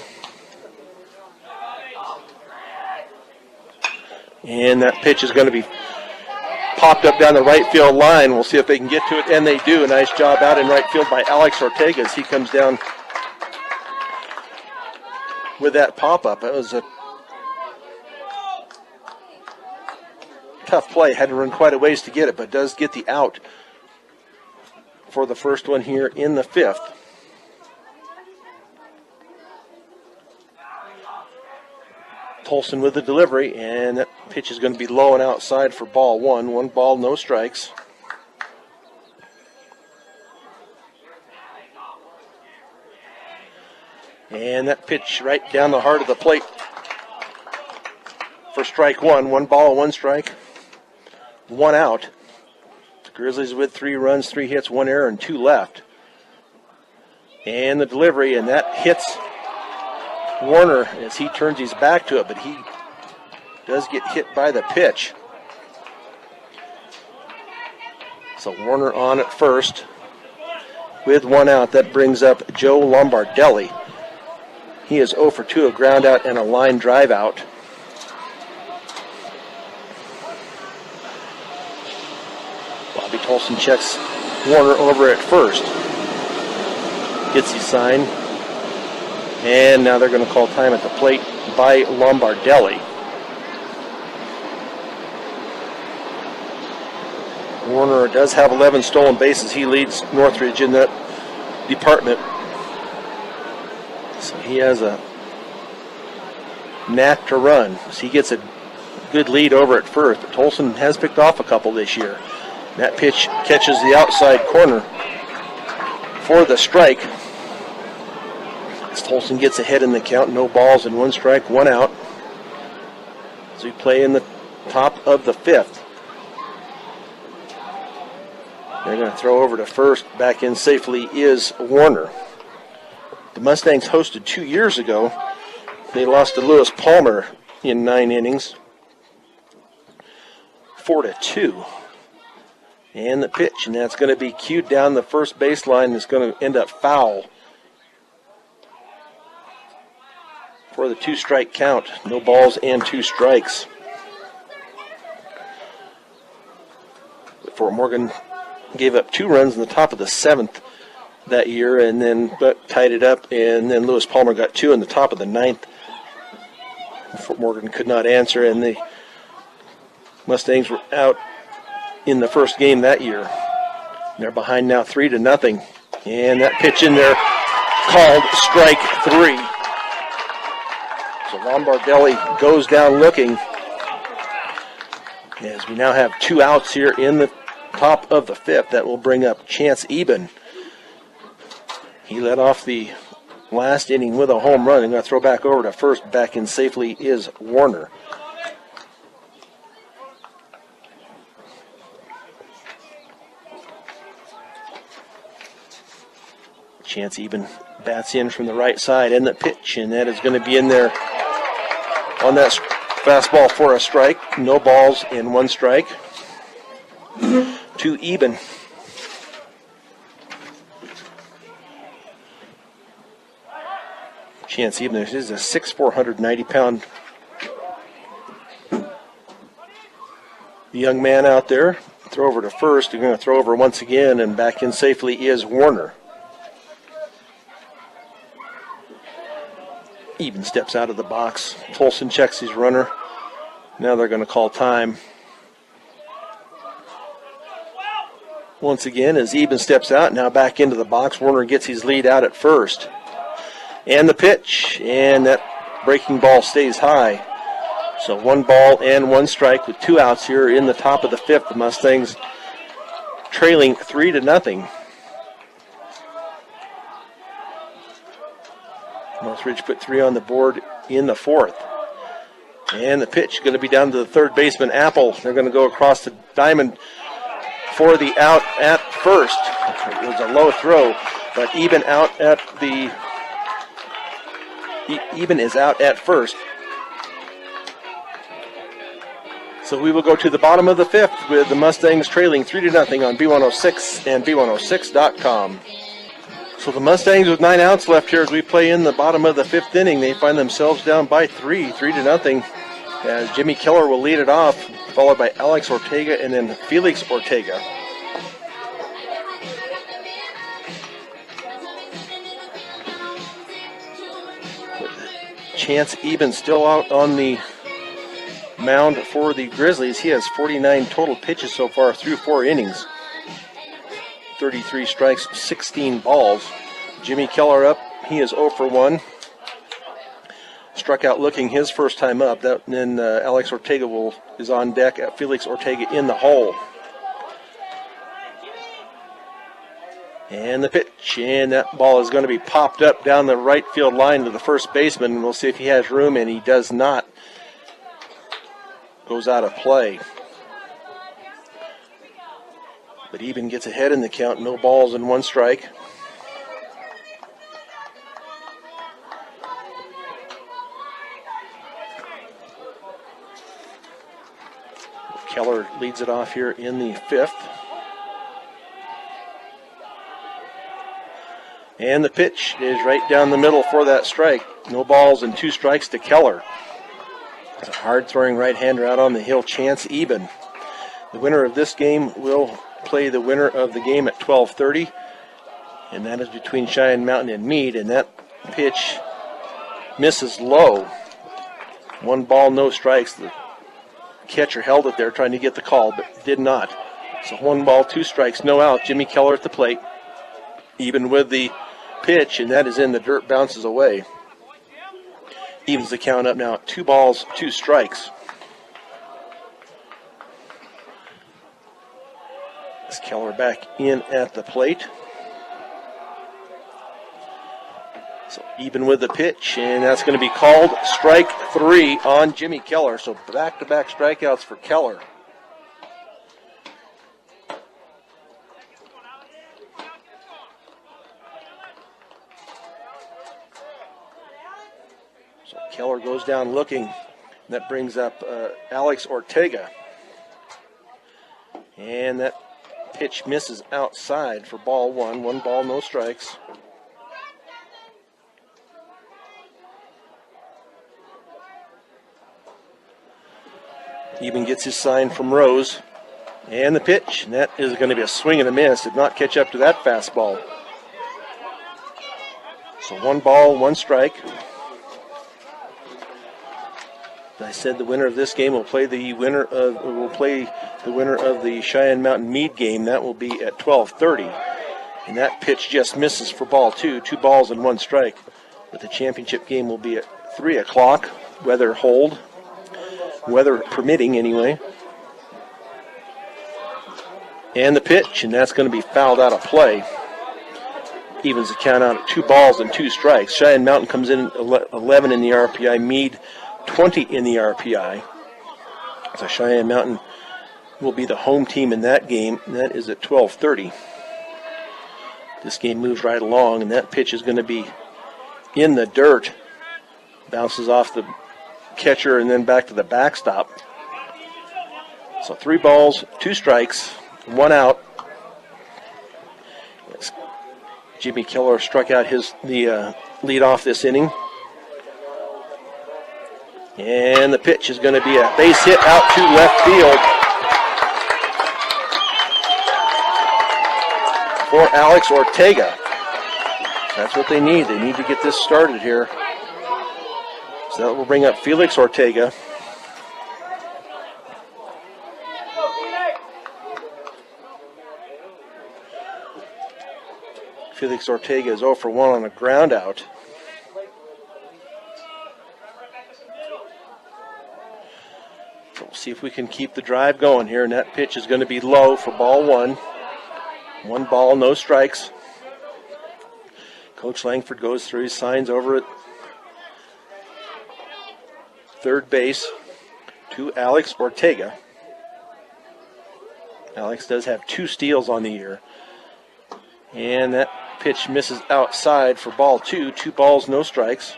And that pitch is going to be popped up down the right field line. We'll see if they can get to it, and they do. A nice job out in right field by Alex Ortega as he comes down with that pop-up. That was a tough play. Had to run quite a ways to get it, but does get the out for the first one here in the fifth. Tolson with the delivery, and that pitch is going to be low and outside for ball one. 1 ball, no strikes. And that pitch right down the heart of the plate for strike one. 1 ball, 1 strike, 1 out. The Grizzlies with 3 runs, 3 hits, 1 error, and 2 left. And the delivery, and that hits Warner as he turns his back to it, but he does get hit by the pitch. So Warner on at first with 1 out. That brings up Joe Lombardelli. He is 0 for 2, a ground out and a line drive out. Bobby Tolson checks Warner over at first. Gets his sign. And now they're going to call time at the plate by Lombardelli. Warner does have 11 stolen bases. He leads Northridge in that department. So he has a knack to run. So he gets a good lead over at first. But Tolson has picked off a couple this year. That pitch catches the outside corner for the strike. Tolson gets ahead in the count. No balls and 1 strike, 1 out. So we play in the top of the fifth. They're going to throw over to first. Back in safely is Warner. The Mustangs hosted 2 years ago. They lost to Lewis Palmer in 9 innings. 4-2. And the pitch, and that's going to be cued down the first baseline. It's going to end up foul for the 2-strike count. No balls and 2 strikes. Fort Morgan gave up 2 runs in the top of the 7th that year, and then tied it up, and then Lewis Palmer got 2 in the top of the 9th. Fort Morgan could not answer, and the Mustangs were out in the first game that year. They're behind now 3-0, and that pitch in there called strike 3. So Lombardelli goes down looking, as we now have 2 outs here in the top of the fifth. That will bring up Chance Eben. He led off the last inning with a home run. And going to throw back over to first. Back in safely is Warner. Chance Eben bats in from the right side, and the pitch, and that is going to be in there on that fastball for a strike. No balls and 1 strike to Eben. Chance Eben, this is a 6'4", 190-pound young man out there. Throw over to first. They're going to throw over once again, and back in safely is Warner. Eben steps out of the box. Tolson checks his runner. Now they're going to call time. Once again, as Eben steps out, now back into the box, Warner gets his lead out at first. And the pitch, and that breaking ball stays high. So 1 ball and 1 strike with 2 outs here in the top of the fifth. The Mustangs trailing 3-0. Northridge put 3 on the board in the fourth. And the pitch going to be down to the third baseman, Apple. They're going to go across the diamond for the out at first. It was a low throw, but Eben is out at first. So we will go to the bottom of the fifth with the Mustangs trailing 3-0 on B106 and B106.com. So the Mustangs with 9 outs left here as we play in the bottom of the fifth inning. They find themselves down by 3-0. as Jimmy Keller will lead it off, followed by Alex Ortega and then Felix Ortega. Chance Eben still out on the mound for the Grizzlies. He has 49 total pitches so far through 4 innings. 33 strikes, 16 balls. Jimmy Keller up. He is 0 for 1. Struck out looking his first time up. And then Alex Ortega is on deck at Felix Ortega in the hole. And the pitch, and that ball is going to be popped up down the right field line to the first baseman, and we'll see if he has room, and he does not. Goes out of play. But Eben gets ahead in the count, no balls and 1 strike. Keller leads it off here in the 5th. And the pitch is right down the middle for that strike. No balls and 2 strikes to Keller. It's a hard-throwing right-hander out on the hill, Chance Eben. The winner of this game will play the winner of the game at 12:30, and that is between Cheyenne Mountain and Meade, and that pitch misses low. 1 ball, no strikes. The catcher held it there trying to get the call, but did not. So 1 ball, 2 strikes, no out. Jimmy Keller at the plate. Eben with the pitch, and that is in the dirt, bounces away. Evens the count up now at 2 balls, 2 strikes. Is Keller back in at the plate. So Eben with the pitch, and that's going to be called strike 3 on Jimmy Keller. So back-to-back strikeouts for Keller. So Keller goes down looking. That brings up Alex Ortega. And that pitch misses outside for ball 1. 1 ball, no strikes. Eben gets his sign from Rose. And the pitch, and that is going to be a swing and a miss. Did not catch up to that fastball. So 1 ball, 1 strike. I said the winner of this game will play the winner of the Cheyenne Mountain Meade game. That will be at 12:30. And that pitch just misses for ball 2. 2 balls and 1 strike. But the championship game will be at 3 o'clock. Weather permitting anyway. And the pitch, and that's going to be fouled out of play. Evens the count out at 2 balls and 2 strikes. Cheyenne Mountain comes in 11 in the RPI. Meade 20 in the RPI. So Cheyenne Mountain will be the home team in that game, and that is at 12:30. This game moves right along, and that pitch is going to be in the dirt. Bounces off the catcher and then back to the backstop. So 3 balls, 2 strikes, 1 out. Jimmy Keller struck out the lead off this inning. And the pitch is going to be a base hit out to left field for Alex Ortega. That's what they need. They need to get this started here. So that will bring up Felix Ortega. Felix Ortega is 0 for 1 on a ground out. So we'll see if we can keep the drive going here, and that pitch is going to be low for ball 1. 1 ball, no strikes. Coach Langford goes through his signs over at third base to Alex Ortega. Alex does have 2 steals on the year. And that pitch misses outside for ball 2. 2 balls, no strikes.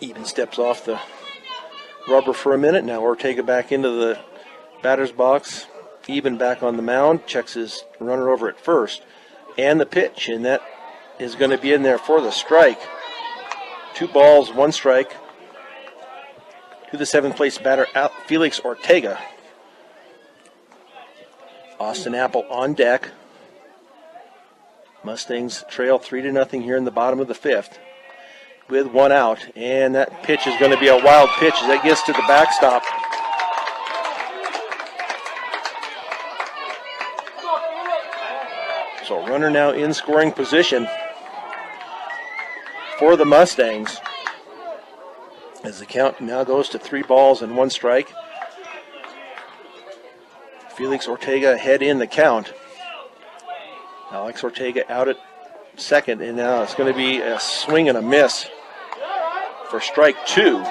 Eben steps off the rubber for a minute. Now Ortega back into the batter's box. Eben back on the mound. Checks his runner over at first. And the pitch. And that is going to be in there for the strike. 2 balls, 1 strike. to the 7th place batter, Felix Ortega. Austin Apple on deck. Mustangs trail 3-0 here in the bottom of the 5th with 1 out. And that pitch is going to be a wild pitch as it gets to the backstop. So runner now in scoring position for the Mustangs as the count now goes to 3 balls and 1 strike. Felix Ortega ahead in the count. Alex Ortega out at second, and now it's going to be a swing and a miss for strike 2.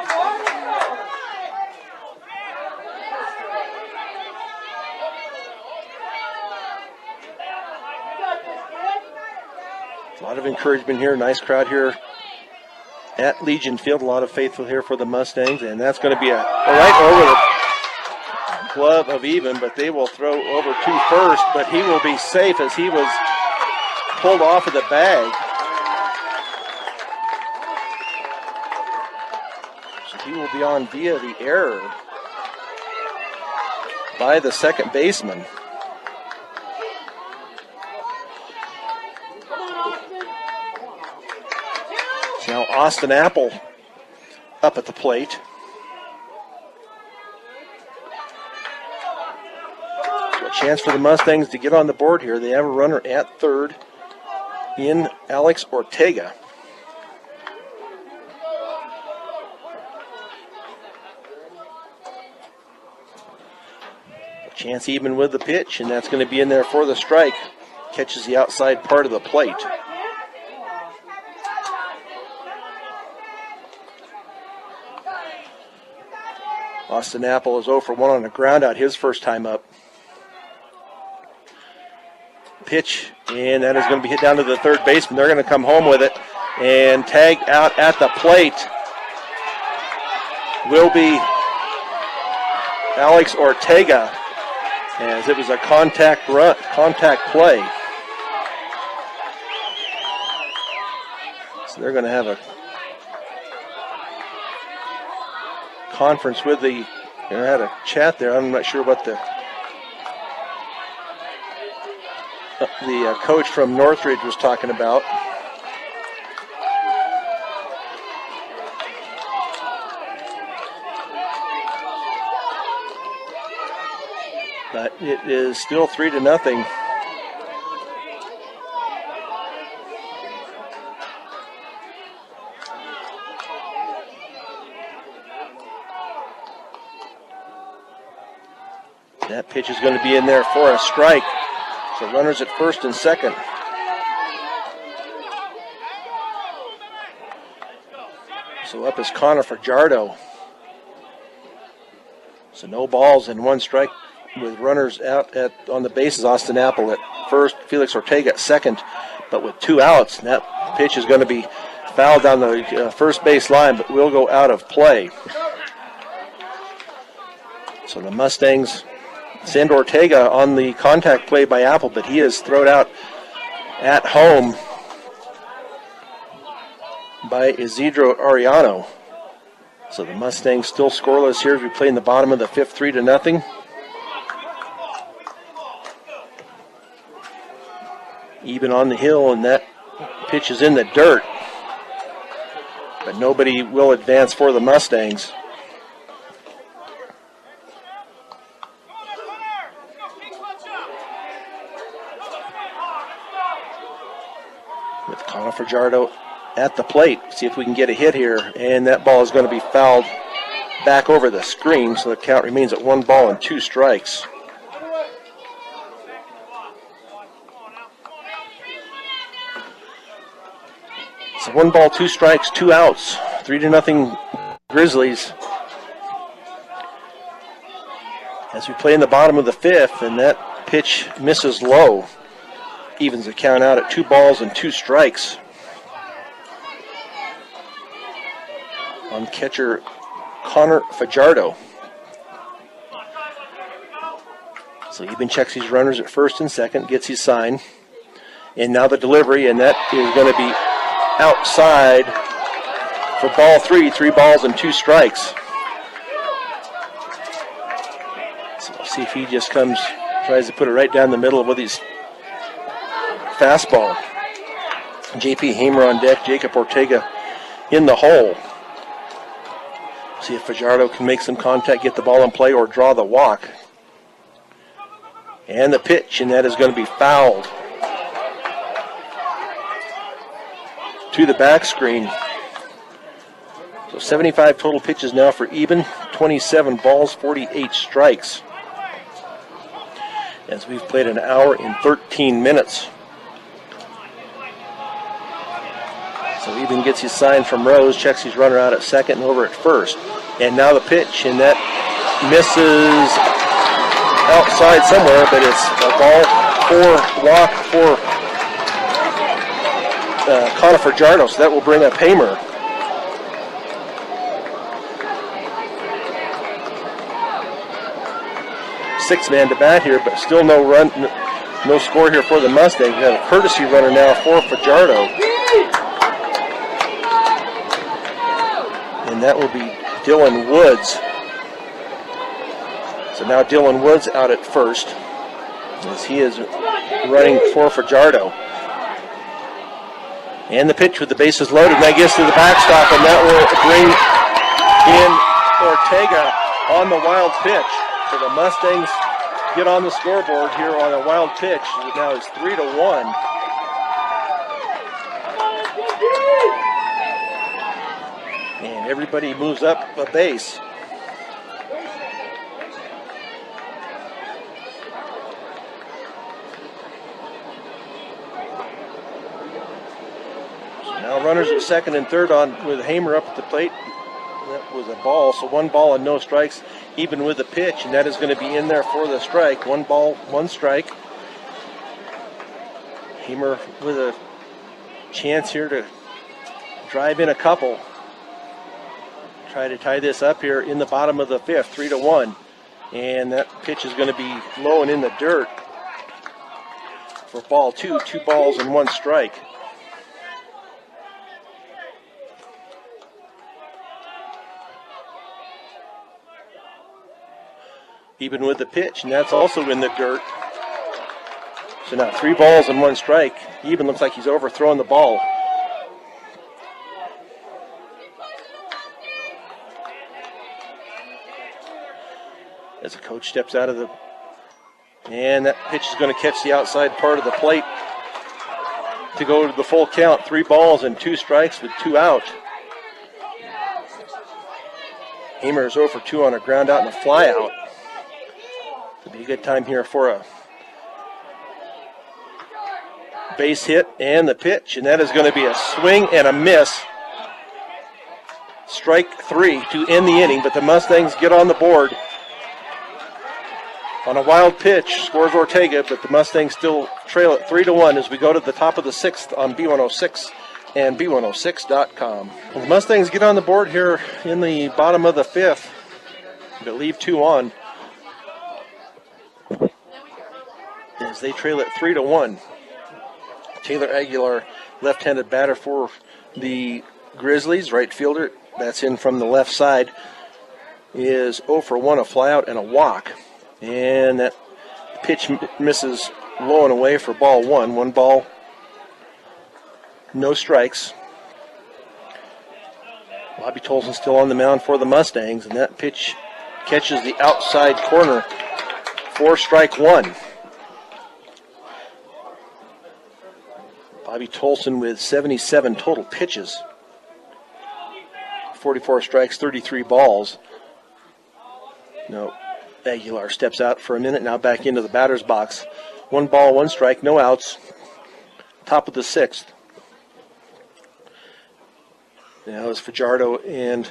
A lot of encouragement here, nice crowd here at Legion Field. A lot of faithful here for the Mustangs, and that's going to be a right over the glove of Even, but they will throw over to first, but he will be safe as he was pulled off of the bag. So he will be on via the error by the second baseman. Now Austin Apple up at the plate. So a chance for the Mustangs to get on the board here. They have a runner at third in Alex Ortega. A chance even with the pitch, and that's going to be in there for the strike. Catches the outside part of the plate. Austin Apple is 0 for 1 on a ground out his first time up. Pitch, and that is going to be hit down to the third baseman. They're going to come home with it, and tag out at the plate will be Alex Ortega, as it was a contact play. So they're going to have a conference with the, had a chat there. I'm not sure what the coach from Northridge was talking about. But it is still 3-0. That pitch is going to be in there for a strike. So runners at first and second. So up is Connor Fajardo. So no balls and 1 strike with runners out on the bases. Austin Apple at first, Felix Ortega at second, but with 2 outs. And that pitch is going to be fouled down the first base line, but will go out of play. So the Mustangs send Ortega on the contact play by Apple, but he is thrown out at home by Isidro Ariano. So the Mustangs still scoreless here as we play in the bottom of the 5th, 3-0. Even on the hill, and that pitch is in the dirt. But nobody will advance for the Mustangs. With Connor Fajardo at the plate. See if we can get a hit here. And that ball is going to be fouled back over the screen, so the count remains at 1 ball and 2 strikes. So 1 ball, 2 strikes, 2 outs. 3-0 Grizzlies. As we play in the bottom of the 5th, and that pitch misses low. Evens the count out at 2 balls and 2 strikes. On catcher Connor Fajardo. So Eben checks his runners at first and second, gets his sign. And now the delivery, and that is going to be outside for ball 3, 3 balls and 2 strikes. See if he just tries to put it right down the middle with his fastball. J.P. Hamer on deck, Jacob Ortega in the hole. See if Fajardo can make some contact, get the ball in play, or draw the walk. And the pitch, and that is going to be fouled to the back screen. So 75 total pitches now for Eben, 27 balls, 48 strikes. As we've played an hour and 13 minutes. So Eben gets his sign from Rose, checks his runner out at second and over at first. And now the pitch, and that misses outside somewhere, but it's a ball walk for Connor Fajardo, so that will bring up Hamer. Six-man to bat here, but still no run, no score here for the Mustangs. We have a courtesy runner now for Fajardo. And that will be Dylan Woods. So now Dylan Woods out at first, as he is running for Fajardo. And the pitch with the bases loaded, and that gets to the backstop, and that will bring in Ortega on the wild pitch. So the Mustangs get on the scoreboard here on a wild pitch. Now it's 3-1. And everybody moves up a base. Now runners at second and third on with Hamer up at the plate. That was a ball, so 1 ball and no strikes, even with the pitch, and that is going to be in there for the strike. 1 ball, 1 strike. Hamer with a chance here to drive in a couple. Try to tie this up here in the bottom of the 5th, 3-1. And that pitch is going to be low and in the dirt for ball 2. 2 balls and 1 strike. Even with the pitch, and that's also in the dirt. So now 3 balls and 1 strike. Even looks like he's overthrowing the ball. As the coach steps out of the... And that pitch is going to catch the outside part of the plate to go to the full count. 3 balls and 2 strikes with 2 out. Hamer is 0 for 2 on a ground out and a fly out. It'll be a good time here for a base hit and the pitch, and that is going to be a swing and a miss. Strike 3 to end the inning, but the Mustangs get on the board on a wild pitch. Scores Ortega, but the Mustangs still trail it 3-1 as we go to the top of the 6th on B106 and B106.com. Well, the Mustangs get on the board here in the bottom of the 5th, but leave 2 on as they trail it 3-1. Taylor Aguilar, left-handed batter for the Grizzlies, right fielder. That's in from the left side. Is 0 for 1, a flyout and a walk. And that pitch misses low and away for ball 1. 1 ball, no strikes. Bobby Tolson still on the mound for the Mustangs, and that pitch catches the outside corner for strike 1. Bobby Tolson with 77 total pitches. 44 strikes, 33 balls. No, Aguilar steps out for a minute, now back into the batter's box. 1 ball, 1 strike, no outs. Top of the 6th. Now it's Fajardo and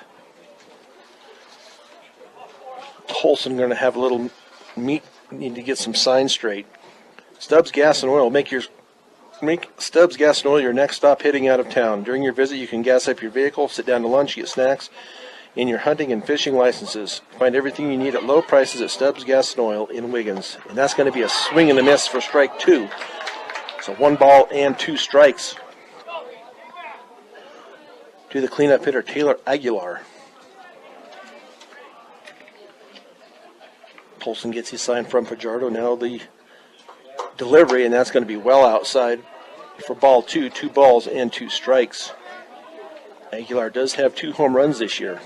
Tolson going to have a little meet. Need to get some signs straight. Stubbs Gas and Oil. Make Stubbs Gas and Oil your next stop heading out of town. During your visit, you can gas up your vehicle, sit down to lunch, get snacks, and your hunting and fishing licenses. Find everything you need at low prices at Stubbs Gas and Oil in Wiggins. And that's going to be a swing and a miss for strike 2. So 1 ball and 2 strikes. To the cleanup hitter, Taylor Aguilar. Tolson gets his sign from Fajardo. Now the delivery, and that's going to be well outside for ball 2. 2 balls and 2 strikes. Aguilar does have 2 home runs this year.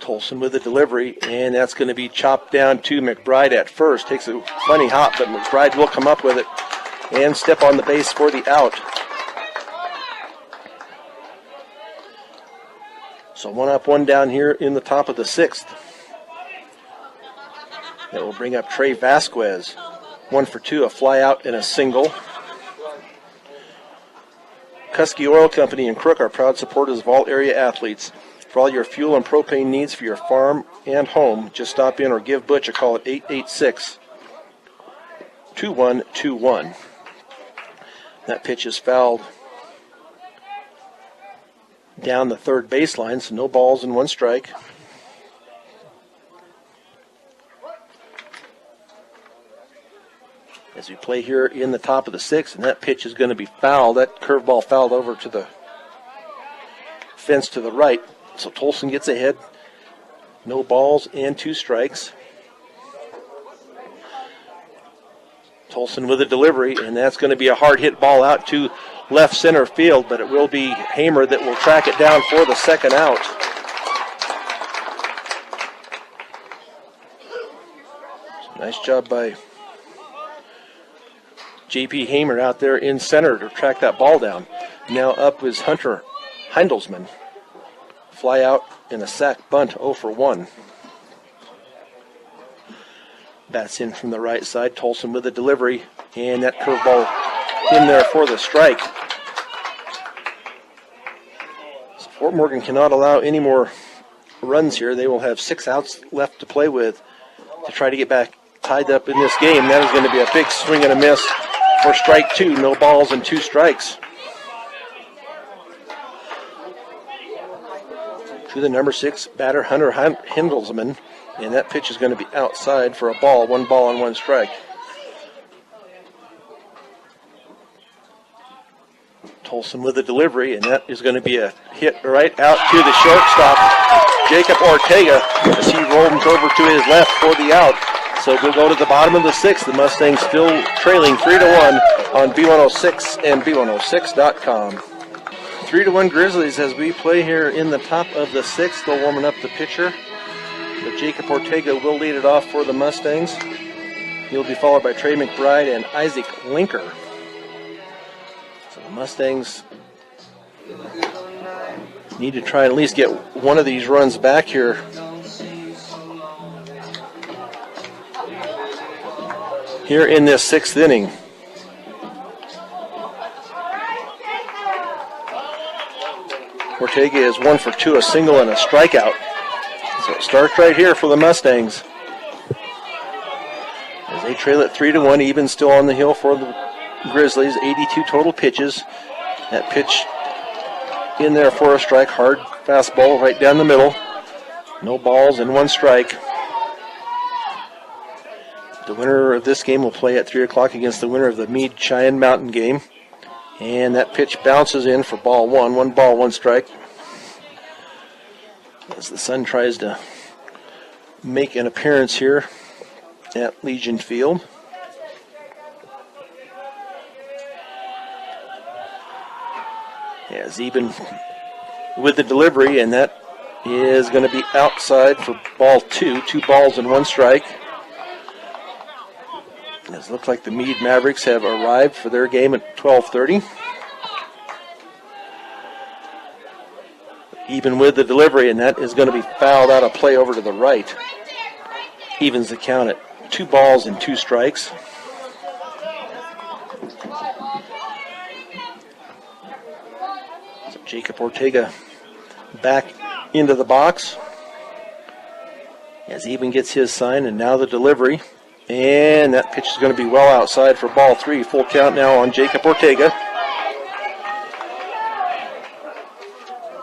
Tolson with the delivery, and that's going to be chopped down to McBride at first. Takes a funny hop, but McBride will come up with it and step on the base for the out. So 1 up, 1 down here in the top of the 6th. That will bring up Trey Vasquez. 1 for 2, a fly out and a single. Kusky Oil Company in Crook are proud supporters of all area athletes. For all your fuel and propane needs for your farm and home, just stop in or give Butch a call at 886-2121. That pitch is fouled down the third baseline, so no balls and 1 strike. As we play here in the top of the 6th, and that pitch is going to be fouled. That curveball fouled over to the fence to the right. So Tolson gets ahead. No balls and 2 strikes. Tolson with a delivery, and that's going to be a hard hit ball out to left center field, but it will be Hamer that will track it down for the second out. Nice job by J.P. Hamer out there in center to track that ball down. Now up is Hunter Heindelsman. Fly out in a sac bunt, 0 for 1. Bats in from the right side. Tolson with the delivery, and that curveball in there for the strike. So Fort Morgan cannot allow any more runs here. They will have 6 outs left to play with to try to get back tied up in this game. That is going to be a big swing and a miss for strike 2. No balls and 2 strikes. To the number 6 batter, Hunter Heindelsman, and that pitch is going to be outside for a ball. 1 ball and 1 strike. Tolson with the delivery, and that is going to be a hit right out to the shortstop, Jacob Ortega, as he rolled over to his left for the out. So we'll go to the bottom of the 6th. The Mustangs still trailing 3-1 on B106 and B106.com. 3-1 Grizzlies as we play here in the top of the 6th. Still warming up the pitcher. But Jacob Ortega will lead it off for the Mustangs. He'll be followed by Trey McBride and Isaac Linker. So the Mustangs need to try and at least get one of these runs back here. Here in this 6th inning. Ortega is 1 for 2, a single and a strikeout. So it starts right here for the Mustangs. As they trail it 3-1, even still on the hill for the Grizzlies. 82 total pitches. That pitch in there for a strike. Hard fastball right down the middle. No balls and 1 strike. The winner of this game will play at 3 o'clock against the winner of the Meade Cheyenne Mountain game. And that pitch bounces in for ball 1. 1 ball, 1 strike. As the Sun tries to make an appearance here at Legion Field. Yeah, Zeben with the delivery, and that is going to be outside for ball 2. 2 balls and 1 strike. It looks like the Meade Mavericks have arrived for their game at 12:30. Even with the delivery, and that is going to be fouled out of play over to the right. Evens the count at 2 balls and 2 strikes. So Jacob Ortega back into the box as Even gets his sign, and now the delivery. And that pitch is going to be well outside for ball 3. Full count now on Jacob Ortega.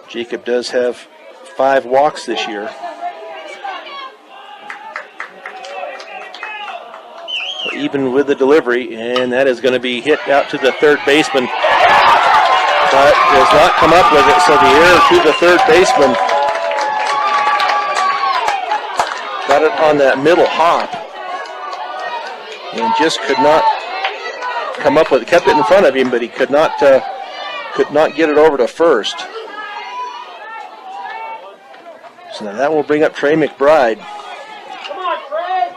Jacob does have 5 walks this year. So even with the delivery, and that is going to be hit out to the third baseman. But does not come up with it, so the error to the third baseman. got it on that middle hop and just could not come up with it. Kept it in front of him, but he could not get it over to first. So now that will bring up Trey McBride. Come on, Trey.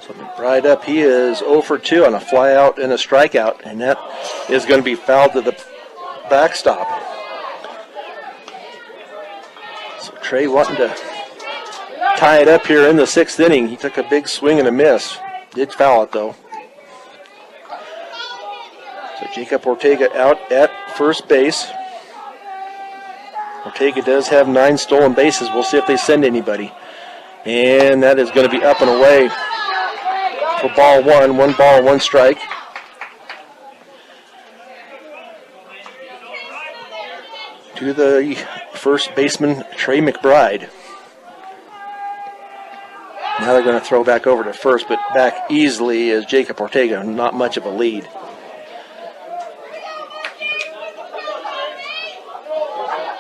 So McBride up, he is 0 for 2 on a fly out and a strikeout, and that is going to be fouled to the backstop. So Trey wanting to tie it up here in the 6th inning. He took a big swing and a miss. Did foul it though. So Jacob Ortega out at first base. Ortega does have 9 stolen bases. We'll see if they send anybody. And that is going to be up and away for ball 1. 1 ball, 1 strike. To the first baseman, Trey McBride. Now they're going to throw back over to first, but back easily is Jacob Ortega. Not much of a lead.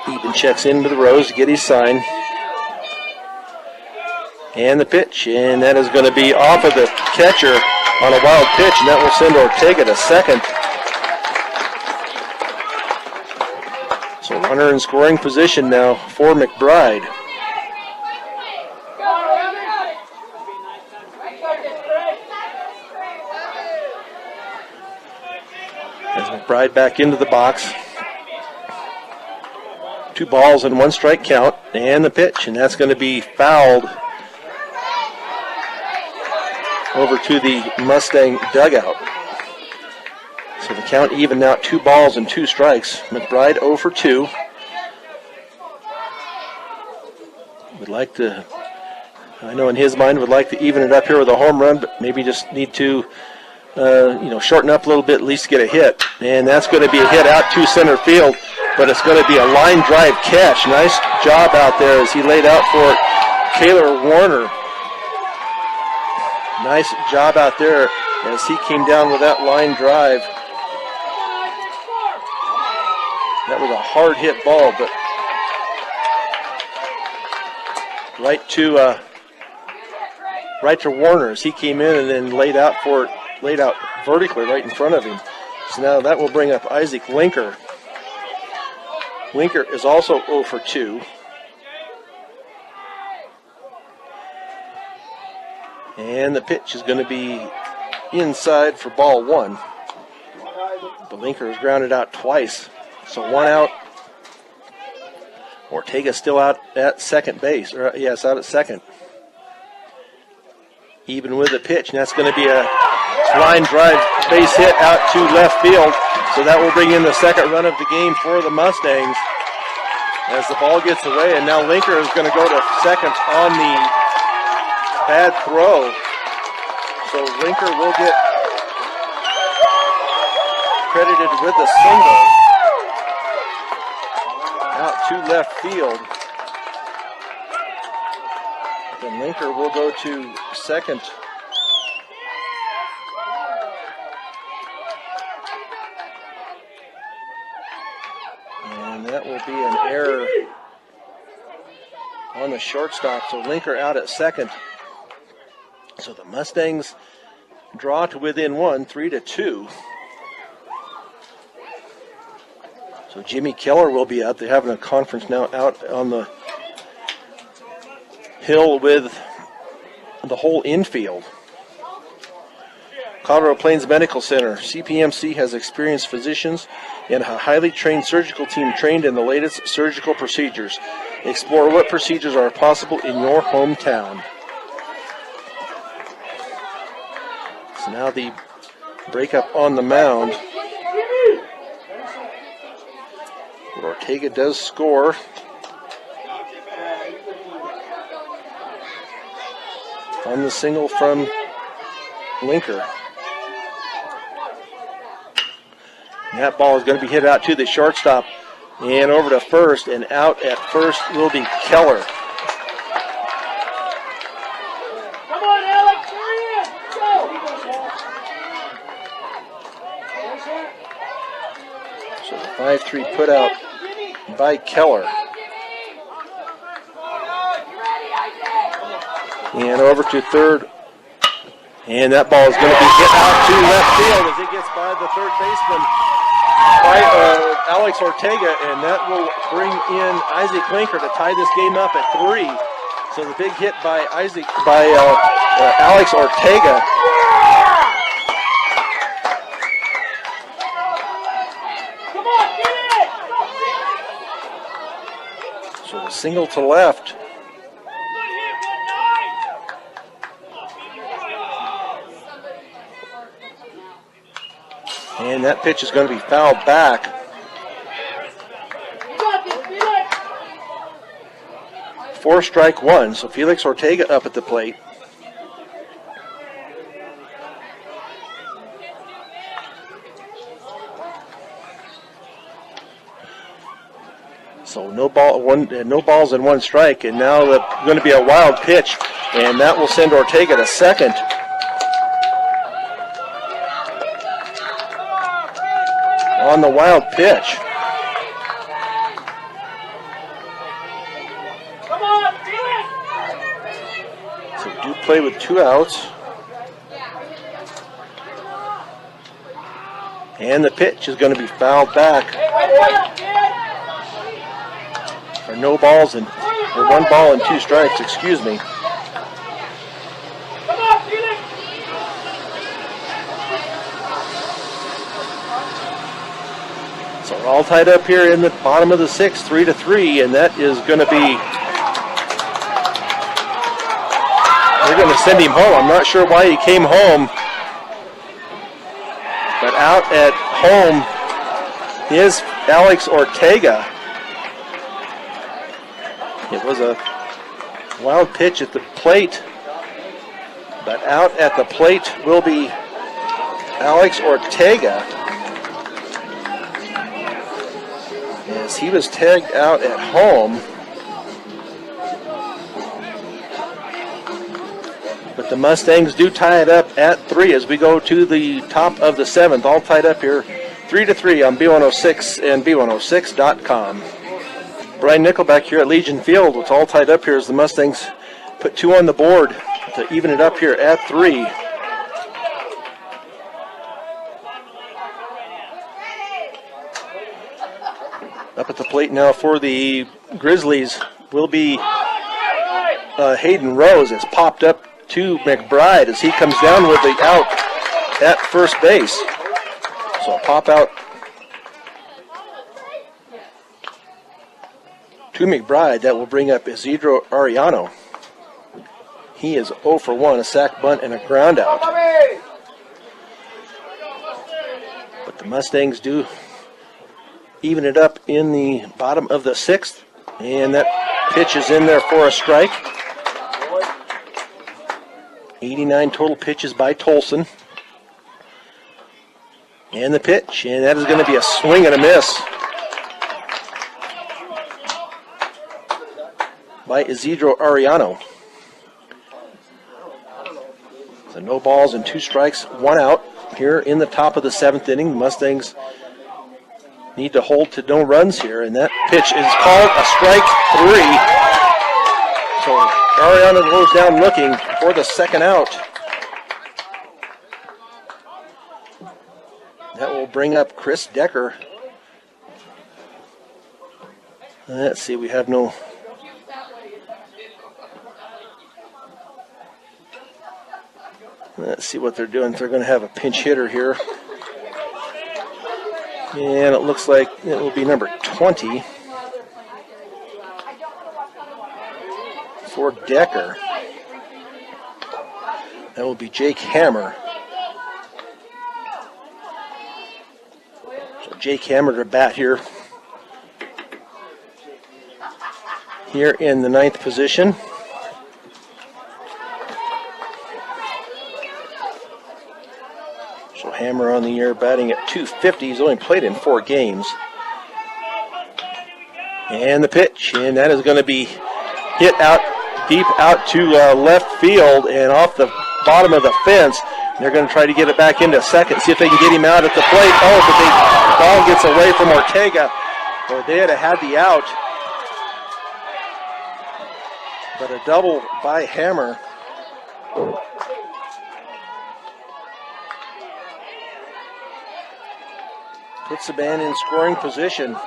Eben checks in with the Rose to get his sign. And the pitch, and that is going to be off of the catcher on a wild pitch, and that will send Ortega to second. So runner in scoring position now for McBride. As McBride back into the box. 2 balls and 1 strike count, and the pitch, and that's going to be fouled over to the Mustang dugout. So the count even out, 2 balls and 2 strikes. McBride 0 for 2. Would like to, I know in his mind, would like to even it up here with a home run, but maybe just need to, shorten up a little bit, at least get a hit. And that's going to be a hit out to center field, but it's going to be a line drive catch. Nice job out there as he laid out for Taylor Warner. Nice job out there as he came down with that line drive. That was a hard hit ball, but right to Warner as he came in and then laid out vertically right in front of him. So now that will bring up Isaac Linker. Linker is also 0 for 2. And the pitch is going to be inside for ball 1. The Linker is grounded out twice. So 1 out. Ortega still out at second base. Out at second. Even with the pitch. And that's going to be a line drive base hit out to left field. So that will bring in the second run of the game for the Mustangs. As the ball gets away, and now Linker is going to go to second on the bad throw. So Linker will get credited with a single out to left field. Then Linker will go to second. And that will be an error on the shortstop. So Linker out at second. So the Mustangs draw to within 1, 3-2. So Jimmy Keller will be out. They're having a conference now out on the hill with the whole infield. Colorado Plains Medical Center. CPMC has experienced physicians and a highly trained surgical team trained in the latest surgical procedures. Explore what procedures are possible in your hometown. So now the breakup on the mound. Ortega does score. On the single from Linker. And that ball is going to be hit out to the shortstop and over to first, and out at first will be Keller. Come on, Alex, hurry in. Go. So the 5-3 put out by Keller. And over to third. And that ball is going to be hit out to left field as it gets by the third baseman, by Alex Ortega, and that will bring in Isaac Linker to tie this game up at 3. So the big hit by Alex Ortega. Come on, get it! So a single to left. And that pitch is going to be fouled back. You got this, Felix! 4 strike 1. So Felix Ortega up at the plate. So no balls and 1 strike, and now going to be a wild pitch, and that will send Ortega to second. On the wild pitch. Come on, Felix! So do play with 2 outs. And the pitch is going to be fouled back for no balls and or 1 ball and 2 strikes, excuse me. Come on, Felix! So we're all tied up here in the bottom of the 6th, 3-3, and that is going to be, they're going to send him home. I'm not sure why he came home, but out at home is Alex Ortega. It was a wild pitch at the plate, but out at the plate will be Alex Ortega, as he was tagged out at home. But the Mustangs do tie it up at 3 as we go to the top of the 7th, all tied up here 3-3 on B106 and B106.com. Brian Nickelback here at Legion Field. It's all tied up here as the Mustangs put 2 on the board to even it up here at 3. Up at the plate now for the Grizzlies will be Hayden Rose. It's popped up to McBride as he comes down with the out at first base. So a pop out to McBride. That will bring up Isidro Arellano. He is 0 for 1, a sac bunt and a ground out. But the Mustangs do even it up in the bottom of the 6th, and that pitch is in there for a strike. 89 total pitches by Tolson. And the pitch, and that is going to be a swing and a miss by Isidro Arellano. So no balls and 2 strikes, 1 out here in the top of the 7th inning. The Mustangs need to hold to no runs here, and that pitch is called a strike 3. So Arellano goes down looking for the second out. That will bring up Chris Decker. Let's see, we have no... Let's see what they're doing. They're going to have a pinch hitter here. And it looks like it will be number 20 for Decker. That will be Jake Hammer. So Jake Hammer to bat here in the 9th position. So Hammer on the year batting at .250. He's only played in 4 games. And the pitch, and that is going to be hit out deep out to left field and off the bottom of the fence. They're going to try to get it back into second, see if they can get him out at the plate. Oh, but the ball gets away from Ortega, or they had the out. But a double by Hammer. Puts the band in scoring position.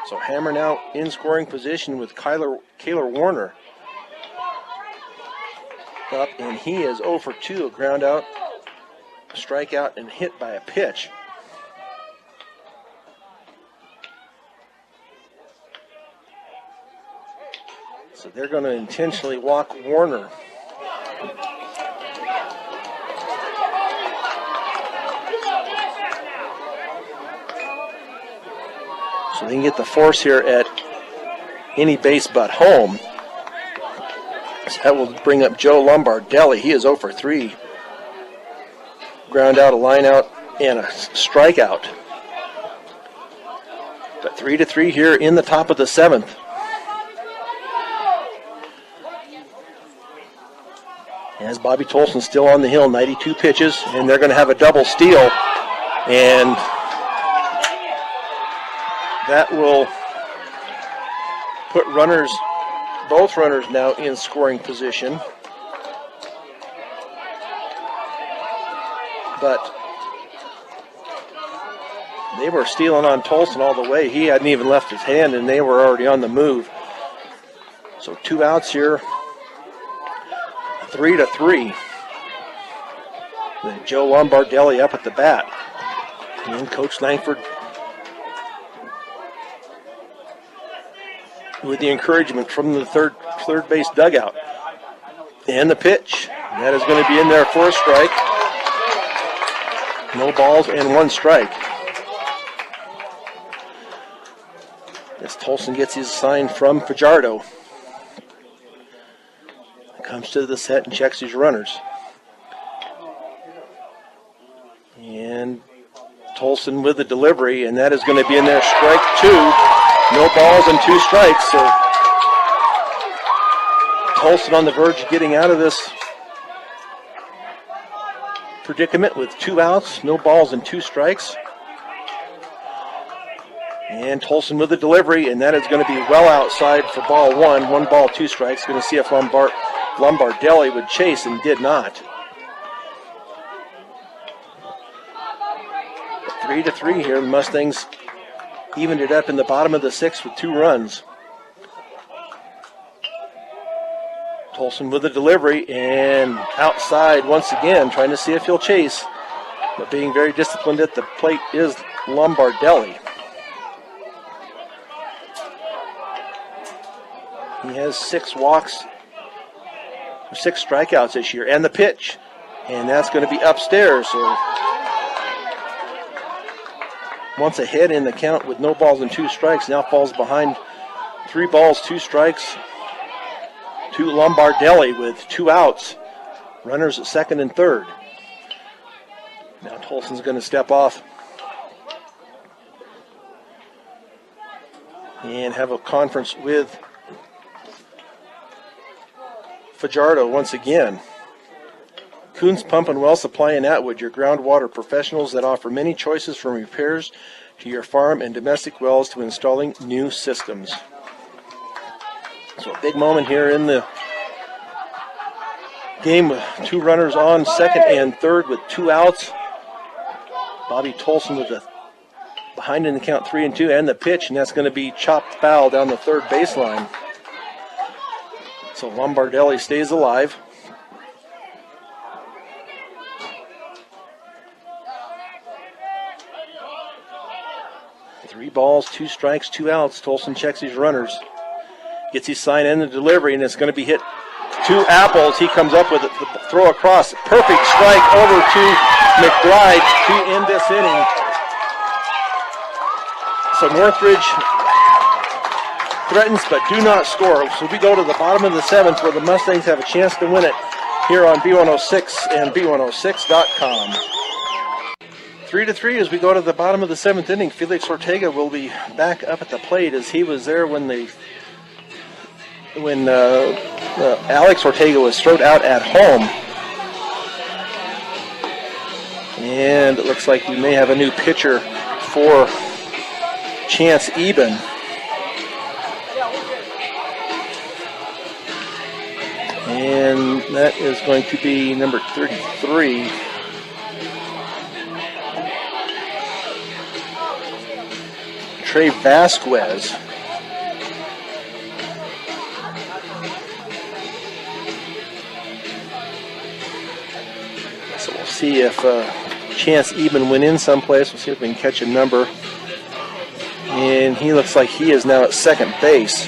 So Hammer now in scoring position with Kaylor Warner up, and he is 0 for 2, a ground out, a strikeout, and hit by a pitch. So they're going to intentionally walk Warner. So they can get the force here at any base but home. So that will bring up Joe Lombardelli. He is 0 for 3. Ground out, a line out, and a strikeout. But 3-3 here in the top of the 7th. As Bobby Tolson still on the hill, 92 pitches, and they're going to have a double steal. And that will put both runners now in scoring position. But they were stealing on Tolson all the way. He hadn't even left his hand, and they were already on the move. So 2 outs here, 3-3. Then Joe Lombardelli up at the bat. And Coach Langford with the encouragement from the third base dugout. And the pitch. That is going to be in there for a strike. No balls and 1 strike. As Tolson gets his sign from Fajardo. Comes to the set and checks his runners. And Tolson with the delivery, and that is going to be in there, strike 2. No balls and 2 strikes, so Tolson on the verge of getting out of this predicament with 2 outs, no balls and 2 strikes. And Tolson with the delivery, and that is going to be well outside for ball 1. 1 ball, 2 strikes. Going to see if Lombardelli would chase, and did not. 3-3 here. The Mustangs evened it up in the bottom of the 6th with 2 runs. Tolson with the delivery, and outside once again, trying to see if he'll chase. But being very disciplined at the plate is Lombardelli. He has 6 walks, 6 strikeouts this year, and the pitch. And that's going to be upstairs, so once ahead in the count with no balls and 2 strikes, now falls behind 3 balls, 2 strikes to Lombardelli with 2 outs. Runners at second and third. Now Tolson's going to step off and have a conference with Fajardo once again. Coons Pump and Well Supply in Atwood, your groundwater professionals that offer many choices from repairs to your farm and domestic wells to installing new systems. So a big moment here in the game with 2 runners on second and third with 2 outs. Bobby Tolson with the behind in the count 3-2 and the pitch, and that's going to be chopped foul down the third baseline. So Lombardelli stays alive. Three balls, 2 strikes, 2 outs. Tolson checks his runners. Gets his sign and the delivery, and it's going to be hit 2 apples. He comes up with it, the throw across. Perfect strike over to McBride to end this inning. So Northridge threatens but do not score. So we go to the bottom of the 7th where the Mustangs have a chance to win it here on B106 and B106.com. 3-3 as we go to the bottom of the 7th inning. Felix Ortega will be back up at the plate as he was there when Alex Ortega was thrown out at home. And it looks like we may have a new pitcher for Chance Eben. And that is going to be number 33. Trey Vasquez. So we'll see if Chance Eben went in someplace. We'll see if we can catch a number. And he looks like he is now at second base.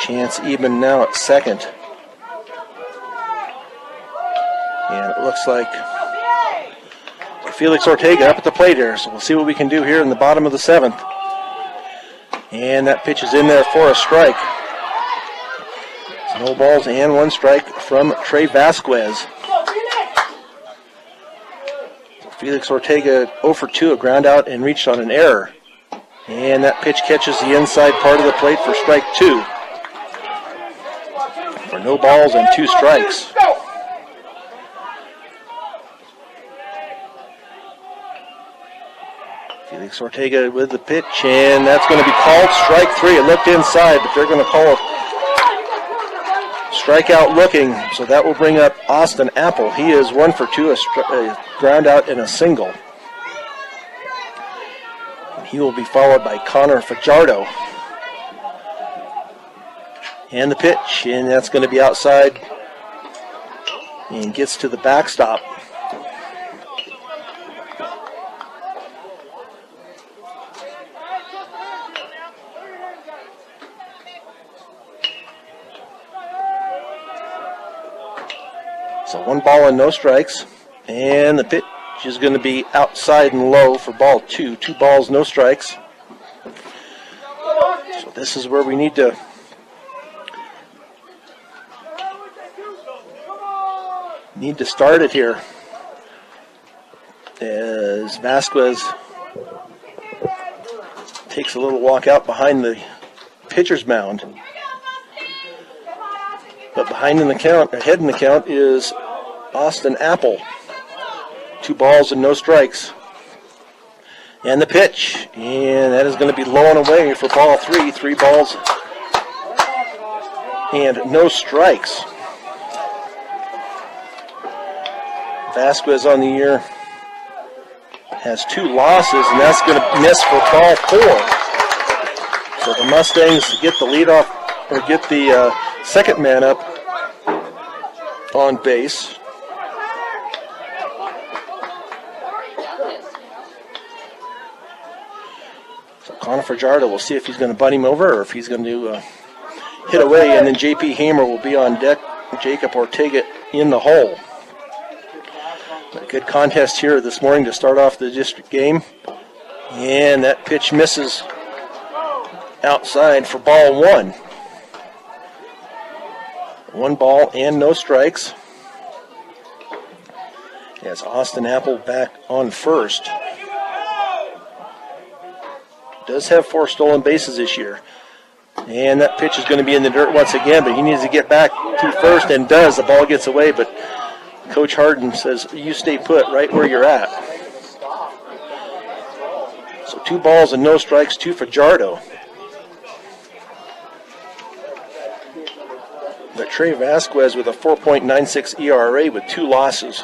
Chance Eben now at second. And it looks like Felix Ortega up at the plate here. So we'll see what we can do here in the bottom of the seventh. And that pitch is in there for a strike. So no balls and one strike from Trey Vasquez. So Felix Ortega 0 for 2, a ground out and reached on an error. And that pitch catches the inside part of the plate for strike 2. For no balls and 2 strikes. Felix Ortega with the pitch, and that's going to be called strike 3. It looked inside, but they're going to call it strikeout looking, so that will bring up Austin Apple. He is 1 for 2, a ground out and a single. And he will be followed by Connor Fajardo. And the pitch, and that's going to be outside and gets to the backstop. So 1 ball and no strikes, and the pitch is going to be outside and low for ball 2. 2 balls, no strikes. So this is where we need to start it here, as Vasquez takes a little walk out behind the pitcher's mound. But behind in the count, ahead in the count, is Austin Apple. 2 balls and no strikes. And the pitch, and that is going to be low and away for ball 3. 3 balls and no strikes. Vasquez on the year has 2 losses, and that's going to miss for ball 4. So the Mustangs get the leadoff, or get the second man up on base. So Connor Fajardo, we'll see if he's going to butt him over or if he's going to hit away, and then J.P. Hamer will be on deck. Jacob Ortega in the hole. A good contest here this morning to start off the district game. And that pitch misses outside for ball 1. 1 ball and no strikes. As Austin Apple back on first. Does have 4 stolen bases this year. And that pitch is going to be in the dirt once again, but he needs to get back to first, and does. The ball gets away, but Coach Harden says, you stay put right where you're at. So 2 balls and no strikes to Fajardo. But Trey Vasquez with a 4.96 ERA with 2 losses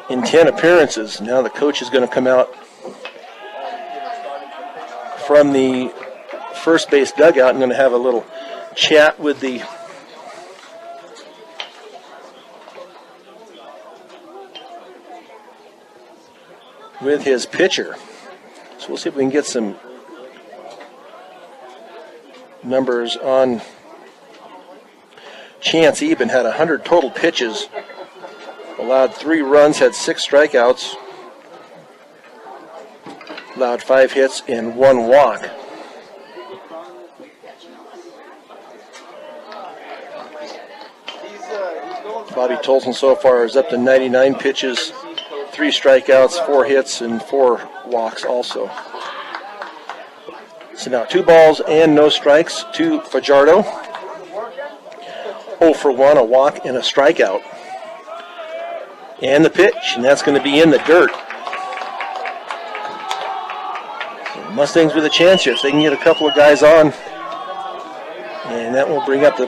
in 10 appearances. Now the coach is going to come out from the first base dugout and going to have a little chat with his pitcher. So we'll see if we can get some numbers on Chance Eben. Had 100 total pitches, allowed 3 runs, had 6 strikeouts, allowed 5 hits and 1 walk. Bobby Tolson so far is up to 99 pitches, 3 strikeouts, 4 hits, and 4 walks also. So now 2 balls and no strikes to Fajardo. 0 for 1, a walk and a strikeout. And the pitch, and that's going to be in the dirt. So the Mustangs with a chance here if they can get a couple of guys on. And that will bring up the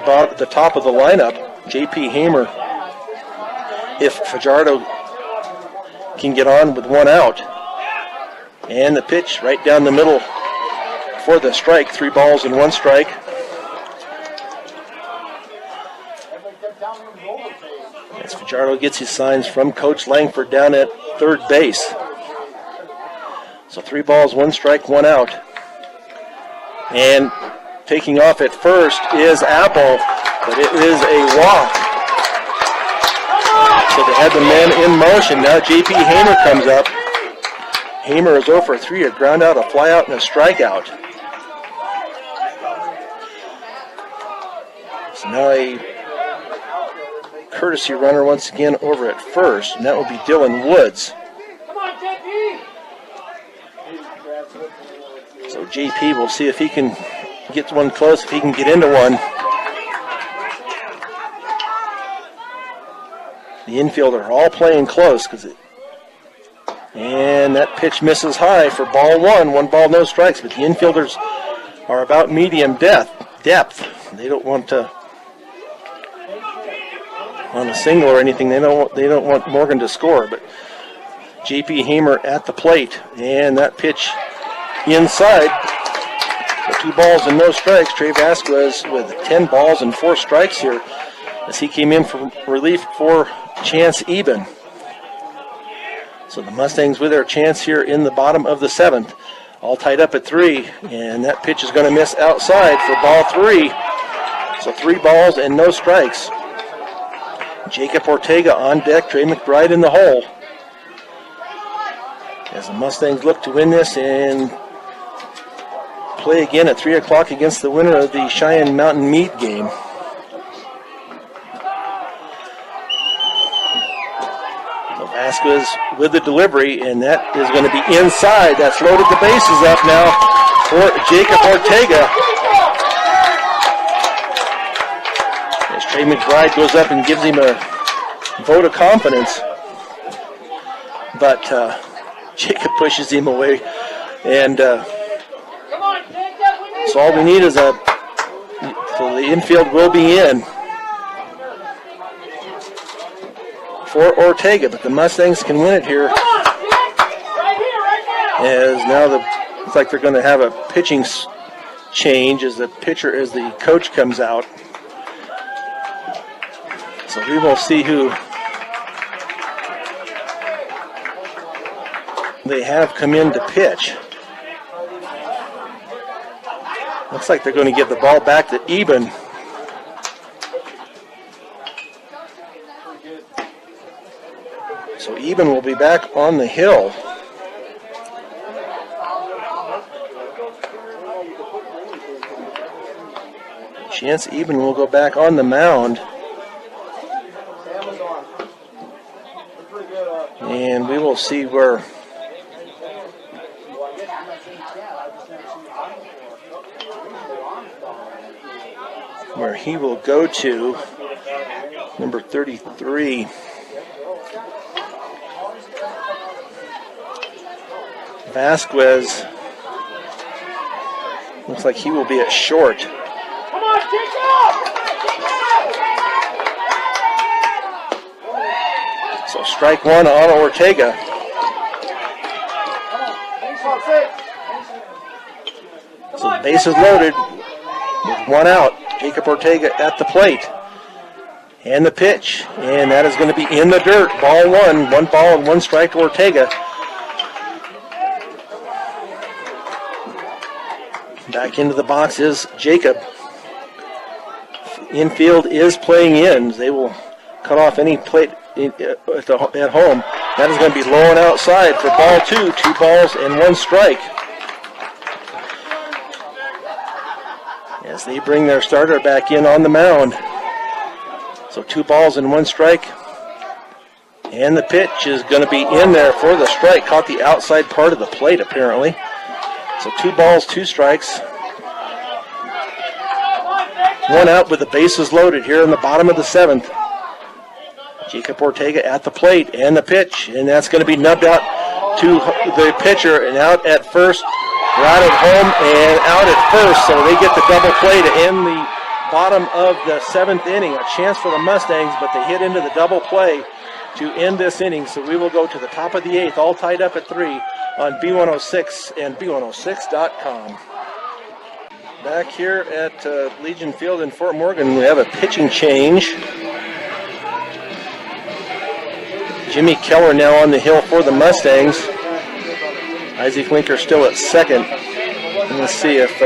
top of the lineup, J.P. Hamer. If Fajardo can get on with 1 out. And the pitch right down the middle for the strike. 3 balls and 1 strike. As Fajardo gets his signs from Coach Langford down at third base. So 3 balls, 1 strike, 1 out. And taking off at first is Apple, but it is a walk. So they had the man in motion. Now J.P. Hamer comes up. Hamer is 0 for 3, a ground out, a fly out, and a strikeout. So now a courtesy runner once again over at first, and that will be Dylan Woods. Come on, JP. So JP will see if he can get one close, if he can get into one. The infield are all playing close, and that pitch misses high for ball 1. 1 ball, no strikes, but the infielders are about medium depth. They don't want to on a single or anything. They don't want Morgan to score, but J.P. Hamer at the plate, and that pitch inside. So 2 balls and no strikes. Trey Vasquez with 10 balls and 4 strikes here as he came in for relief for Chance Eben. So the Mustangs with their chance here in the bottom of the 7th. All tied up at 3, and that pitch is going to miss outside for ball 3. So 3 balls and no strikes. Jacob Ortega on deck, Trey McBride in the hole. As the Mustangs look to win this and play again at 3 o'clock against the winner of the Cheyenne Mountain Mead game. So Vasquez with the delivery, and that is going to be inside. That's loaded the bases up now for Jacob Ortega. As Trey McBride goes up and gives him a vote of confidence. But Jacob pushes him away. And so all we need is so the infield will be in for Ortega, but the Mustangs can win it here. As now looks like they're going to have a pitching change as the coach comes out. So we will see who they have come in to pitch. Looks like they're going to give the ball back to Eben. So Eben will be back on the hill. Chance Eben will go back on the mound. And we will see where he will go to. Number 33. Vasquez looks like he will be at short. Come on, kick off! So strike 1 on Ortega. So the base is loaded with 1 out. Jacob Ortega at the plate. And the pitch. And that is going to be in the dirt. Ball 1. 1 ball and 1 strike to Ortega. Back into the box is Jacob. Infield is playing in. They will cut off any plate at home. That is going to be low and outside for ball 2. 2 balls and 1 strike. As they bring their starter back in on the mound. So 2 balls and 1 strike. And the pitch is going to be in there for the strike. Caught the outside part of the plate apparently. So 2 balls, 2 strikes. One out with the bases loaded here in the bottom of the 7th. Jacob Ortega at the plate and the pitch, and that's going to be nubbed out to the pitcher and out at first, right at home and out at first. So they get the double play to end the bottom of the 7th inning. A chance for the Mustangs, but they hit into the double play to end this inning. So we will go to the top of the 8th, all tied up at 3 on B106 and B106.com. Back here at Legion Field in Fort Morgan, we have a pitching change. Jimmy Keller now on the hill for the Mustangs. Isaac Linker still at second. Let's see if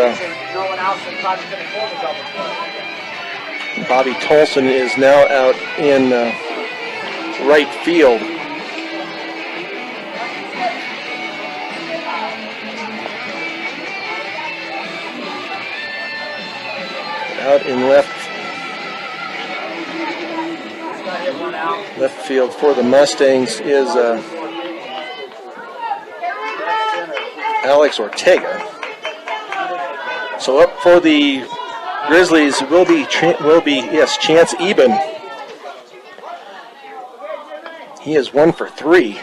Bobby Tolson is now out in right field. Out in left field for the Mustangs is Alex Ortega. So up for the Grizzlies will be Chance Eben. He is 1 for 3.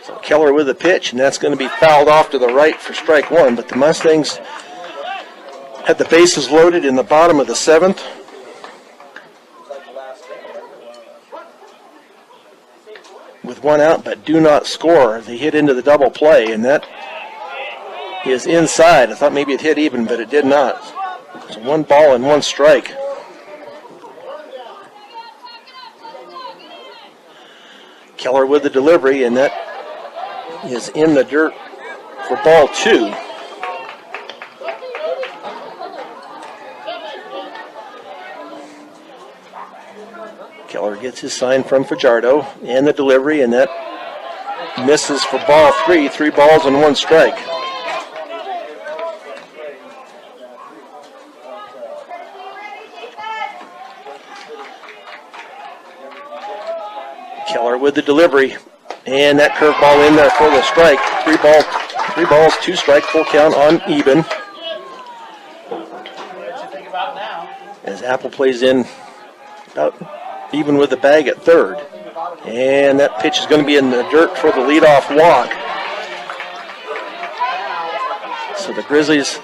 So Keller with a pitch, and that's going to be fouled off to the right for strike 1. But the Mustangs had the bases loaded in the bottom of the 7th. With 1 out, but do not score. They hit into the double play, and that is inside. I thought maybe it hit even, but it did not. So 1 ball and 1 strike. Keller with the delivery, and that is in the dirt for ball 2. Keller gets his sign from Fajardo and the delivery, and that misses for ball 3. 3 balls and 1 strike. Keller with the delivery, and that curveball in there for the strike. 3 balls, 2 strike, full count on Eben. As Apple plays in about even with the bag at third. And that pitch is going to be in the dirt for the leadoff walk. So the Grizzlies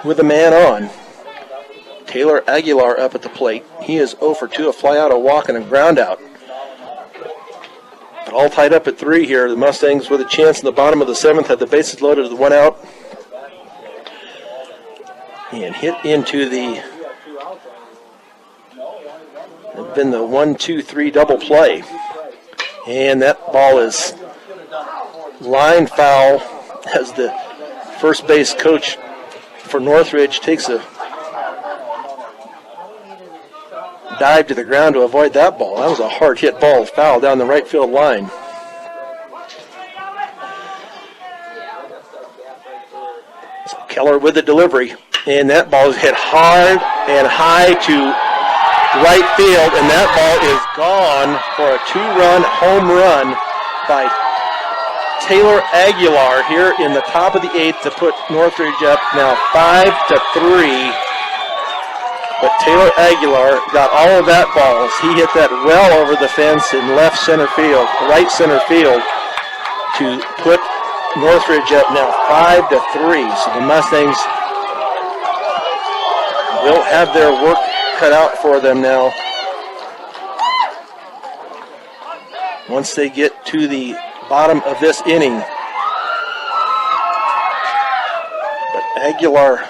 with a man on. Taylor Aguilar up at the plate. He is 0 for 2, a fly out, a walk, and a ground out. But all tied up at 3 here. The Mustangs with a chance in the bottom of the 7th, had the bases loaded with 1 out. And hit into the been the 1-2-3 double play. And that ball is line foul as the first base coach for Northridge takes a dive to the ground to avoid that ball. That was a hard hit ball, foul down the right field line. So Keller with the delivery, and that ball is hit hard and high to right field, and that ball is gone for a 2-run home run by Taylor Aguilar here in the top of the 8th to put Northridge up now 5-3. But Taylor Aguilar got all of that ball as he hit that well over the fence in right center field to put Northridge up now 5-3. So the Mustangs will have their work cut out for them now once they get to the bottom of this inning. But Aguilar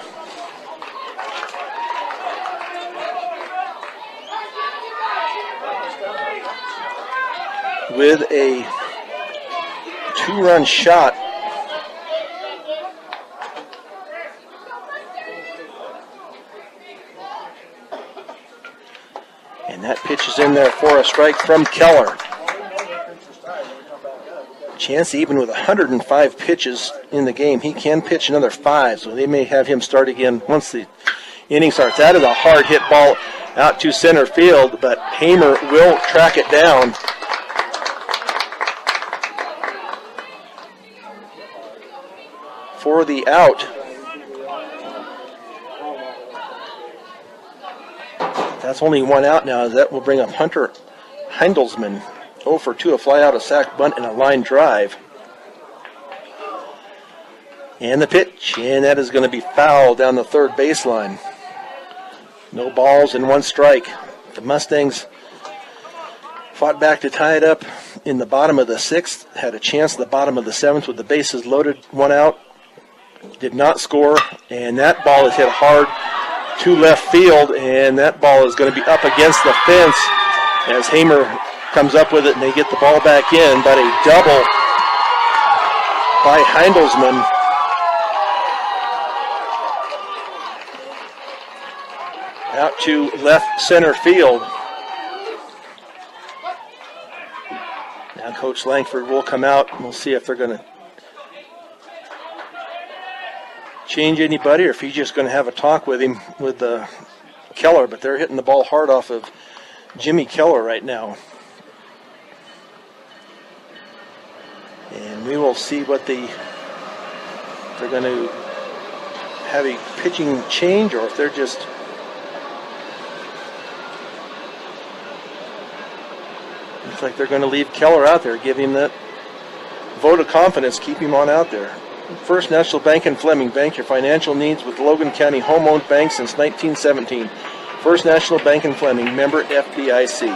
with a 2-run shot. And that pitch is in there for a strike from Keller. Chance Eben with 105 pitches in the game. He can pitch another 5, so they may have him start again once the inning starts. That is a hard hit ball out to center field, but Hamer will track it down. For the out. That's only one out now. That will bring up Hunter Heindelsman. 0 for 2, a fly out, a sac bunt, and a line drive. And the pitch, and that is going to be foul down the third baseline. No balls and 1 strike. The Mustangs fought back to tie it up in the bottom of the 6th. Had a chance at the bottom of the 7th with the bases loaded, 1 out. Did not score, and that ball is hit hard to left field, and that ball is going to be up against the fence as Hamer comes up with it, and they get the ball back in. But a double by Heindelsman. Out to left center field. Now Coach Langford will come out, and we'll see if they're going to change anybody or if he's just going to have a talk with him, with Keller. But they're hitting the ball hard off of Jimmy Keller right now. And we will see what they're going to have a pitching change, or if they're just looks like they're going to leave Keller out there, give him that vote of confidence, keep him on out there. First National Bank in Fleming. Bank your financial needs with Logan County home-owned bank since 1917. First National Bank in Fleming, member FDIC.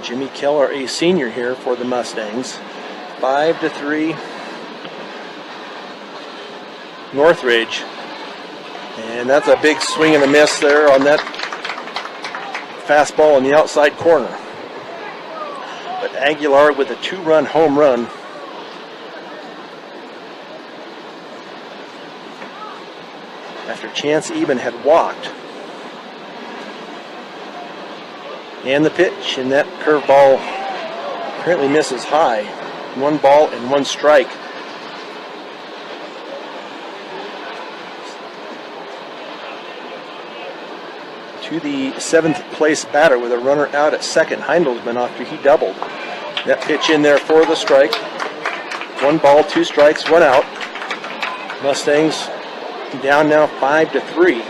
Jimmy Keller, a senior here for the Mustangs. 5-3 Northridge. And that's a big swing and a miss there on that fastball in the outside corner. But Aguilar with a 2-run home run. After Chance Eben had walked. And the pitch, and that curveball apparently misses high. 1 ball and 1 strike. To the 7th place batter with a runner out at second, Heindelsman, after he doubled. That pitch in there for the strike. 1 ball, 2 strikes, 1 out. Mustangs down now 5-3.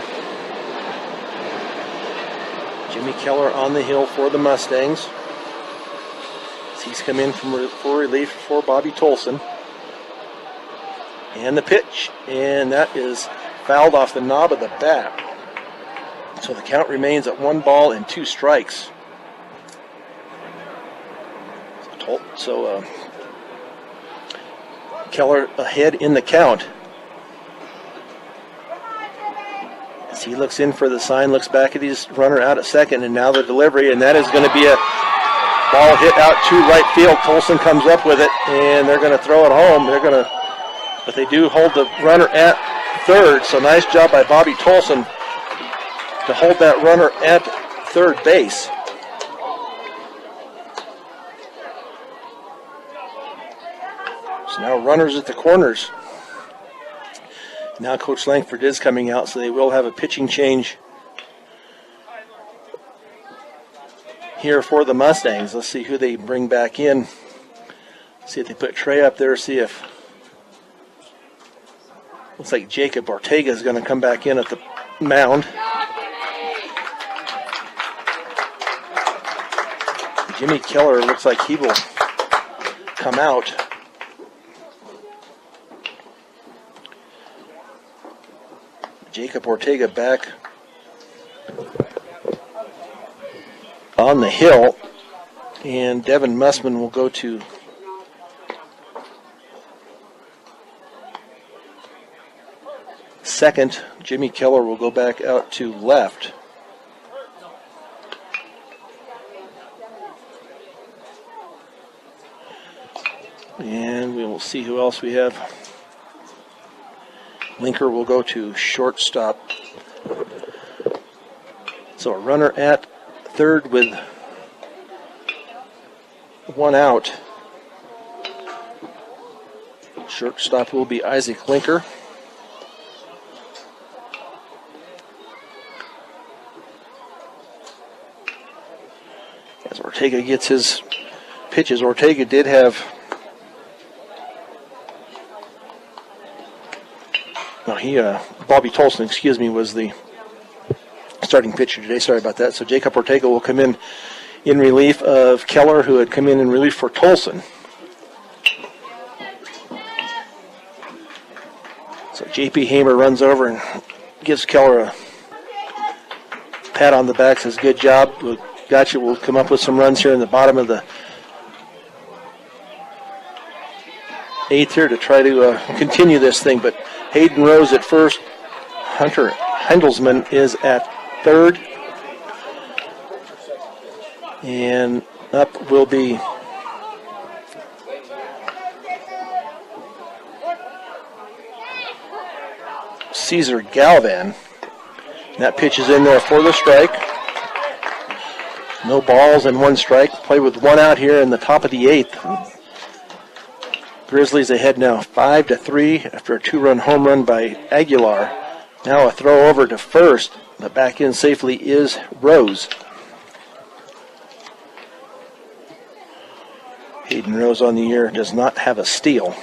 Jimmy Keller on the hill for the Mustangs. He's come in for relief for Bobby Tolson. And the pitch, and that is fouled off the knob of the bat. So the count remains at 1 ball and 2 strikes. So Keller ahead in the count. As he looks in for the sign, looks back at his runner out at second, and now the delivery, and that is going to be a ball hit out to right field. Tolson comes up with it, and they're going to throw it home. But they do hold the runner at third. So nice job by Bobby Tolson to hold that runner at third base. So now runners at the corners. Now Coach Langford is coming out, so they will have a pitching change here for the Mustangs. Let's see who they bring back in. See if they put Trey up there, see if... Looks like Jacob Ortega is going to come back in at the mound. Jimmy Keller looks like he will come out. Jacob Ortega back on the hill, and Devin Mussman will go to second. Jimmy Keller will go back out to left. And we will see who else we have. Linker will go to shortstop. So a runner at third with 1 out. Shortstop will be Isaac Linker. As Ortega gets his pitches, Ortega did have Bobby Tolson, excuse me, was the starting pitcher today. Sorry about that. So Jacob Ortega will come in relief of Keller, who had come in relief for Tolson. So J.P. Hamer runs over and gives Keller a pat on the back, says, good job. Gotcha. We'll come up with some runs here in the bottom of the eighth here to try to continue this thing. But Hayden Rose at first. Hunter Heindelsman is at third. And up will be Caesar Galvan. That pitch is in there for the strike. No balls and one strike. Play with one out here in the top of the eighth. Grizzlies ahead now 5-3 after a 2-run home run by Aguilar. Now a throw over to first, but back in safely is Rose. Hayden Rose on the year does not have a steal.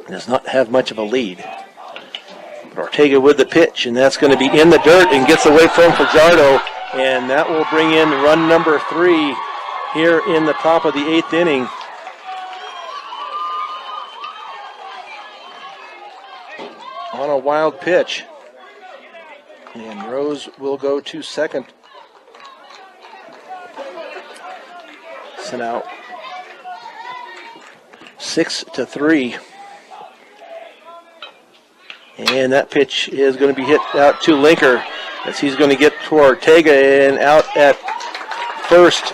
Does not have much of a lead. But Ortega with the pitch, and that's going to be in the dirt and gets away from Fajardo, and that will bring in run number 3 here in the top of the 8th inning. On a wild pitch. And Rose will go to second. So now 6-3. And that pitch is going to be hit out to Linker as he's going to get to Ortega, and out at first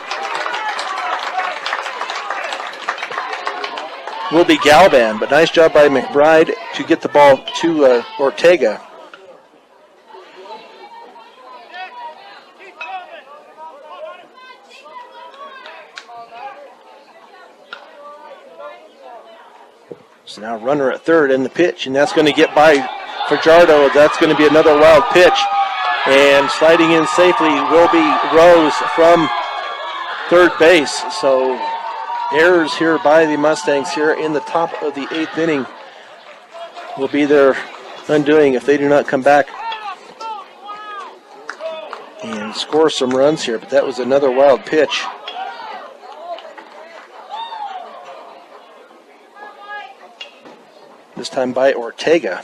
will be Galvan, but nice job by McBride to get the ball to Ortega. So now runner at third in the pitch, and that's going to get by Fajardo. That's going to be another wild pitch. And sliding in safely will be Rose from third base. So errors here by the Mustangs here in the top of the 8th inning will be their undoing if they do not come back and score some runs here. But that was another wild pitch. This time by Ortega.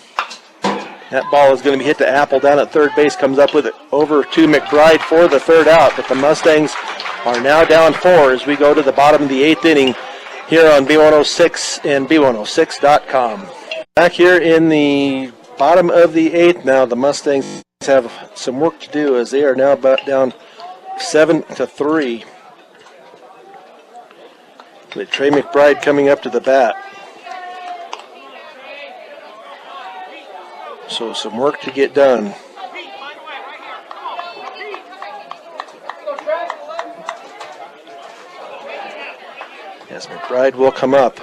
That ball is going to be hit to Apple down at third base, comes up with it over to McBride for the third out, but the Mustangs are now down 4 as we go to the bottom of the 8th inning here on B106 and B106.com. Back here in the bottom of the 8th now, the Mustangs have some work to do as they are now about down 7-3 with Trey McBride coming up to the bat. So some work to get done. As McBride will come up.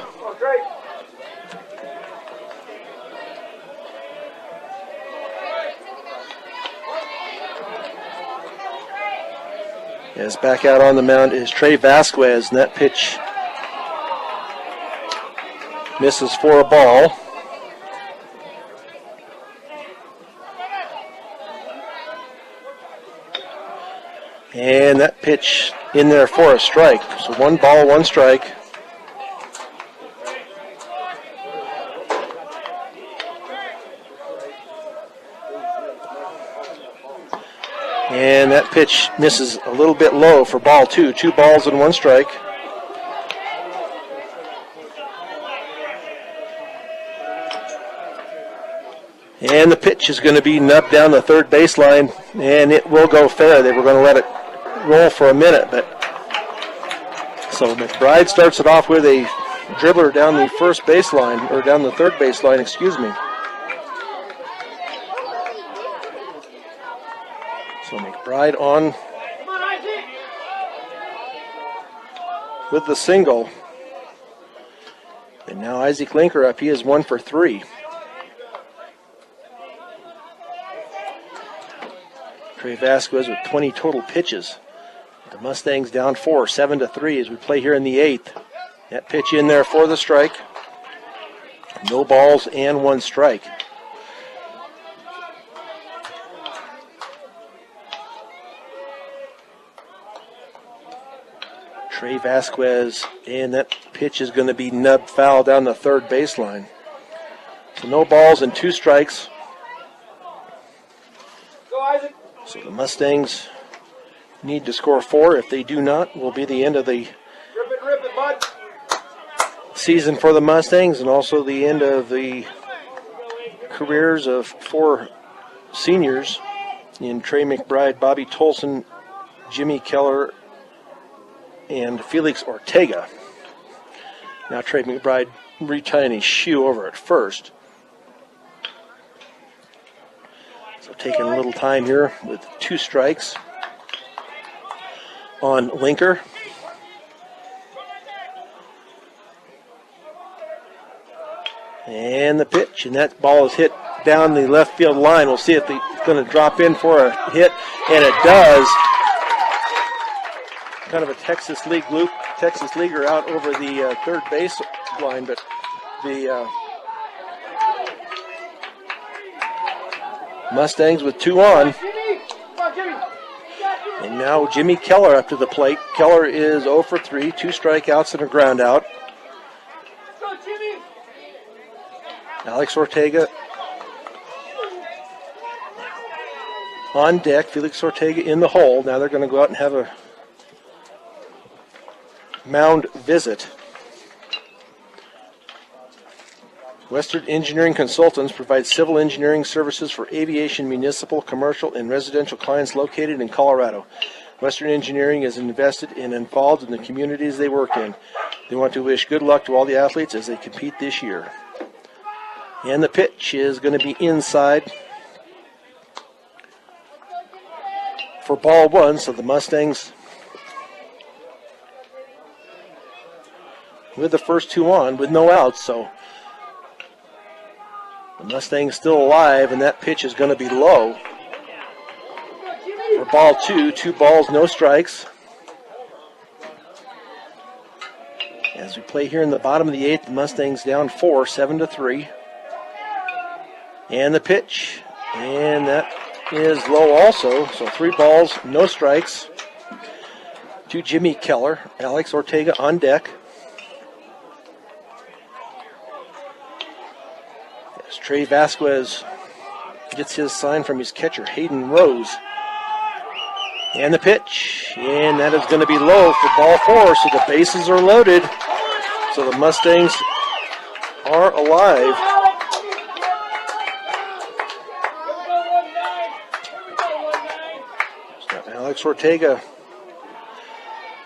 As back out on the mound is Trey Vasquez, and that pitch misses for a ball. And that pitch in there for a strike. So 1 ball, 1 strike. And that pitch misses a little bit low for ball 2. 2 balls and 1 strike. And the pitch is going to be nubbed down the third baseline, and it will go fair. They were going to let it roll for a minute, but so McBride starts it off with a dribbler down the first baseline, or down the third baseline, excuse me. So McBride on with the single. And now Isaac Linker up. He is 1 for 3. Trey Vasquez with 20 total pitches. The Mustangs down 4, 7-3 as we play here in the 8th. That pitch in there for the strike. No balls and 1 strike. Trey Vasquez, and that pitch is going to be nubbed foul down the third baseline. So no balls and 2 strikes. Go, Isaac. So the Mustangs need to score 4. If they do not, will be the end of the Rip it, bud. season for the Mustangs and also the end of the careers of 4 seniors in Trey McBride, Bobby Tolson, Jimmy Keller, and Felix Ortega. Now Trey McBride retying his shoe over at first. So taking a little time here with 2 strikes on Linker. And the pitch, and that ball is hit down the left field line. We'll see if it's going to drop in for a hit, and it does. Kind of a Texas Leaguer out over the third base line, but the Mustangs with 2 on. Jimmy. Come on, Jimmy. And now Jimmy Keller up to the plate. Keller is 0 for 3, 2 strikeouts and a ground out. Go, Jimmy. Alex Ortega on deck. Felix Ortega in the hole. Now they're going to go out and have a mound visit. Western Engineering Consultants provides civil engineering services for aviation, municipal, commercial, and residential clients located in Colorado. Western Engineering is invested and involved in the communities they work in. They want to wish good luck to all the athletes as they compete this year. And the pitch is going to be inside for ball 1, so the Mustangs with the first 2 on with no outs, so the Mustangs still alive, and that pitch is going to be low for ball 2. 2 balls, no strikes. As we play here in the bottom of the 8th, the Mustangs down 4, 7 to 3. And the pitch, and that is low also, so 3 balls, no strikes to Jimmy Keller. Alex Ortega on deck. As Trey Vasquez gets his sign from his catcher, Hayden Rose. And the pitch, and that is going to be low for ball 4, so the bases are loaded. So the Mustangs are alive. Alex Ortega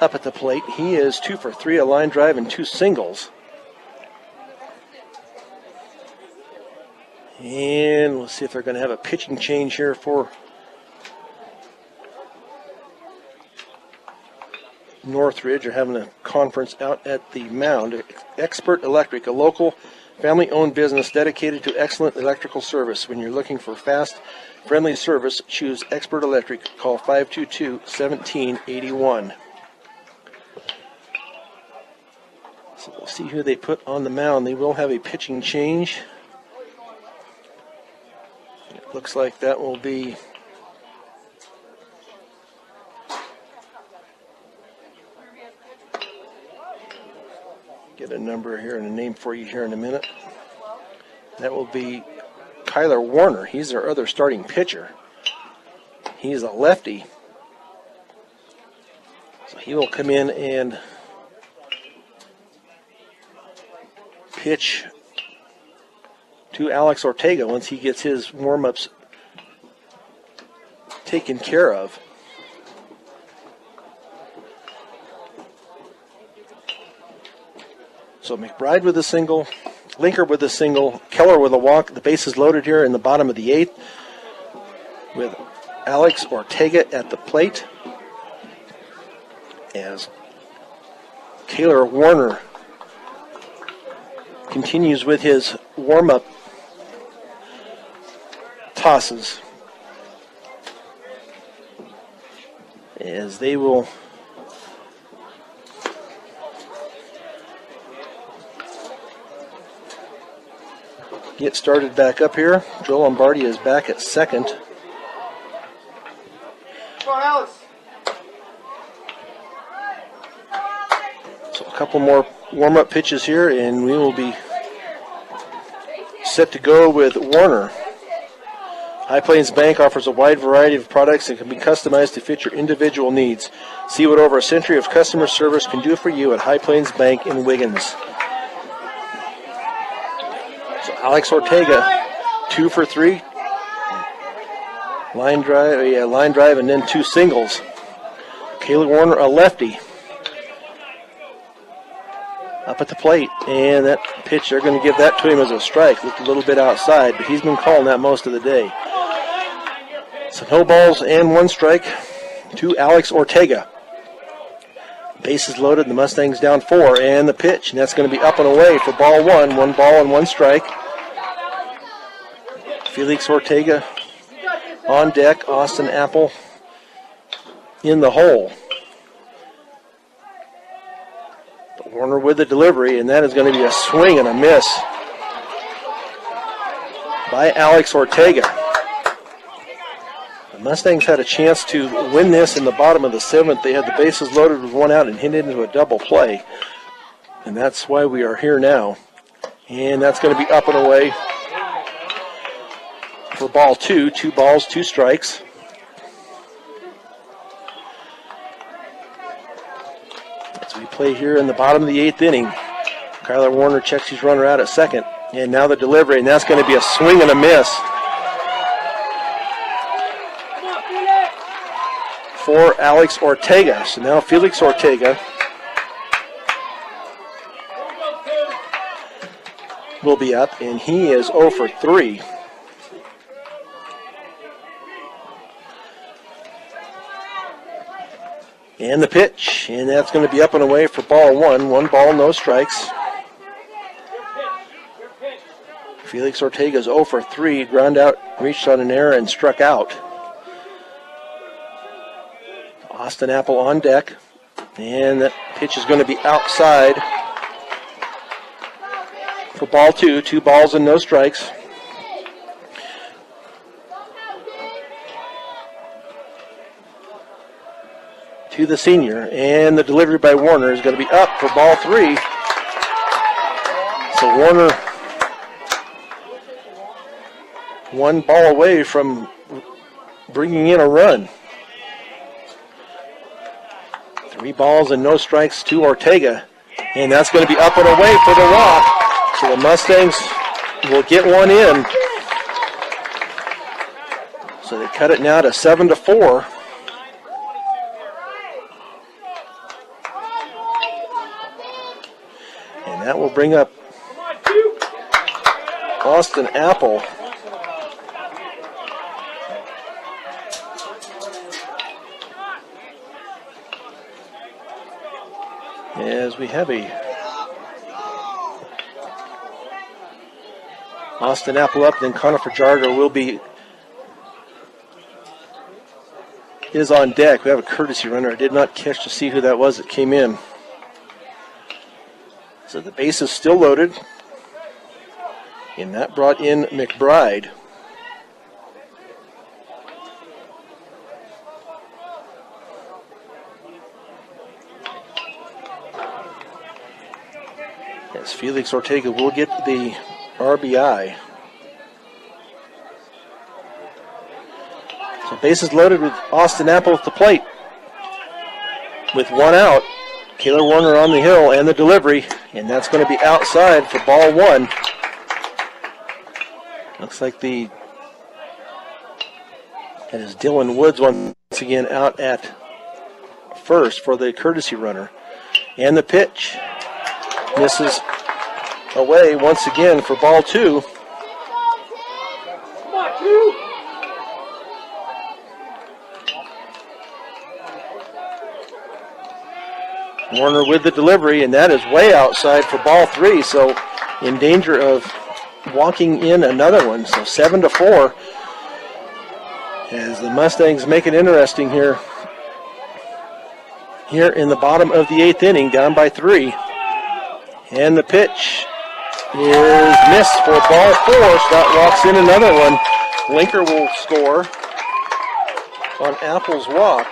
up at the plate. He is 2 for 3, a line drive and 2 singles. And we'll see if they're going to have a pitching change here for Northridge. They're having a conference out at the mound. Expert Electric, a local family-owned business dedicated to excellent electrical service. When you're looking for fast, friendly service, choose Expert Electric. Call 522-1781. So we'll see who they put on the mound. They will have a pitching change. It looks like that will be get a number here and a name for you here in a minute. That will be Kyler Warner. He's their other starting pitcher. He's a lefty. So he will come in and pitch to Alex Ortega once he gets his warm-ups taken care of. So McBride with a single, Linker with a single, Keller with a walk. The bases loaded here in the bottom of the 8th with Alex Ortega at the plate as Kyler Warner continues with his warm-up tosses as they will get started back up here. Joe Lombardi is back at second. Come on, Alex. So a couple more warm-up pitches here, and we will be set to go with Warner. High Plains Bank offers a wide variety of products that can be customized to fit your individual needs. See what over a century of customer service can do for you at High Plains Bank in Wiggins. So Alex Ortega, 2 for 3. Line drive, and then 2 singles. Kayla Warner, a lefty. Up at the plate, and that pitch, they're going to give that to him as a strike. Looked a little bit outside, but he's been calling that most of the day. So no balls and 1 strike to Alex Ortega. Bases loaded, the Mustangs down 4, and the pitch, and that's going to be up and away for ball 1. 1 ball and 1 strike. Felix Ortega on deck, Austin Apple in the hole. Warner with the delivery, and that is going to be a swing and a miss by Alex Ortega. The Mustangs had a chance to win this in the bottom of the 7th. They had the bases loaded with 1 out and hit into a double play, and that's why we are here now. And that's going to be up and away for ball 2. 2 balls, 2 strikes. We play here in the bottom of the 8th inning. Kyler Warner checks his runner out at second. And now the delivery, and that's going to be a swing and a miss for Alex Ortega. So now Felix Ortega will be up, and he is 0 for 3. And the pitch, and that's going to be up and away for ball 1. 1 ball, no strikes. Felix Ortega's 0 for 3. Ground out, reached on an error, and struck out. Austin Apple on deck. And that pitch is going to be outside for ball 2. 2 balls and no strikes. To the senior, and the delivery by Warner is going to be up for ball 3. So Warner 1 ball away from bringing in a run. 3 balls and no strikes to Ortega, and that's going to be up and away for the walk. So the Mustangs will get 1 in. So they cut it now to 7-4. That will bring up Austin Apple. As we have a Austin Apple up, then Conifer Jarger is on deck. We have a courtesy runner. I did not catch to see who that was that came in. So the base is still loaded, and that brought in McBride. Yes, Felix Ortega will get the RBI. So bases loaded with Austin Apple at the plate. With 1 out, Kayla Warner on the hill and the delivery, and that's going to be outside for ball 1. Looks like that is Dylan Woods once again out at first for the courtesy runner. And the pitch misses away once again for ball 2. Come on, 2. Warner with the delivery, and that is way outside for ball 3, so in danger of walking in another one. So 7-4 as the Mustangs make it interesting here in the bottom of the 8th inning, down by 3. And the pitch is missed for ball 4, so that walks in another one. Linker will score on Apple's walk.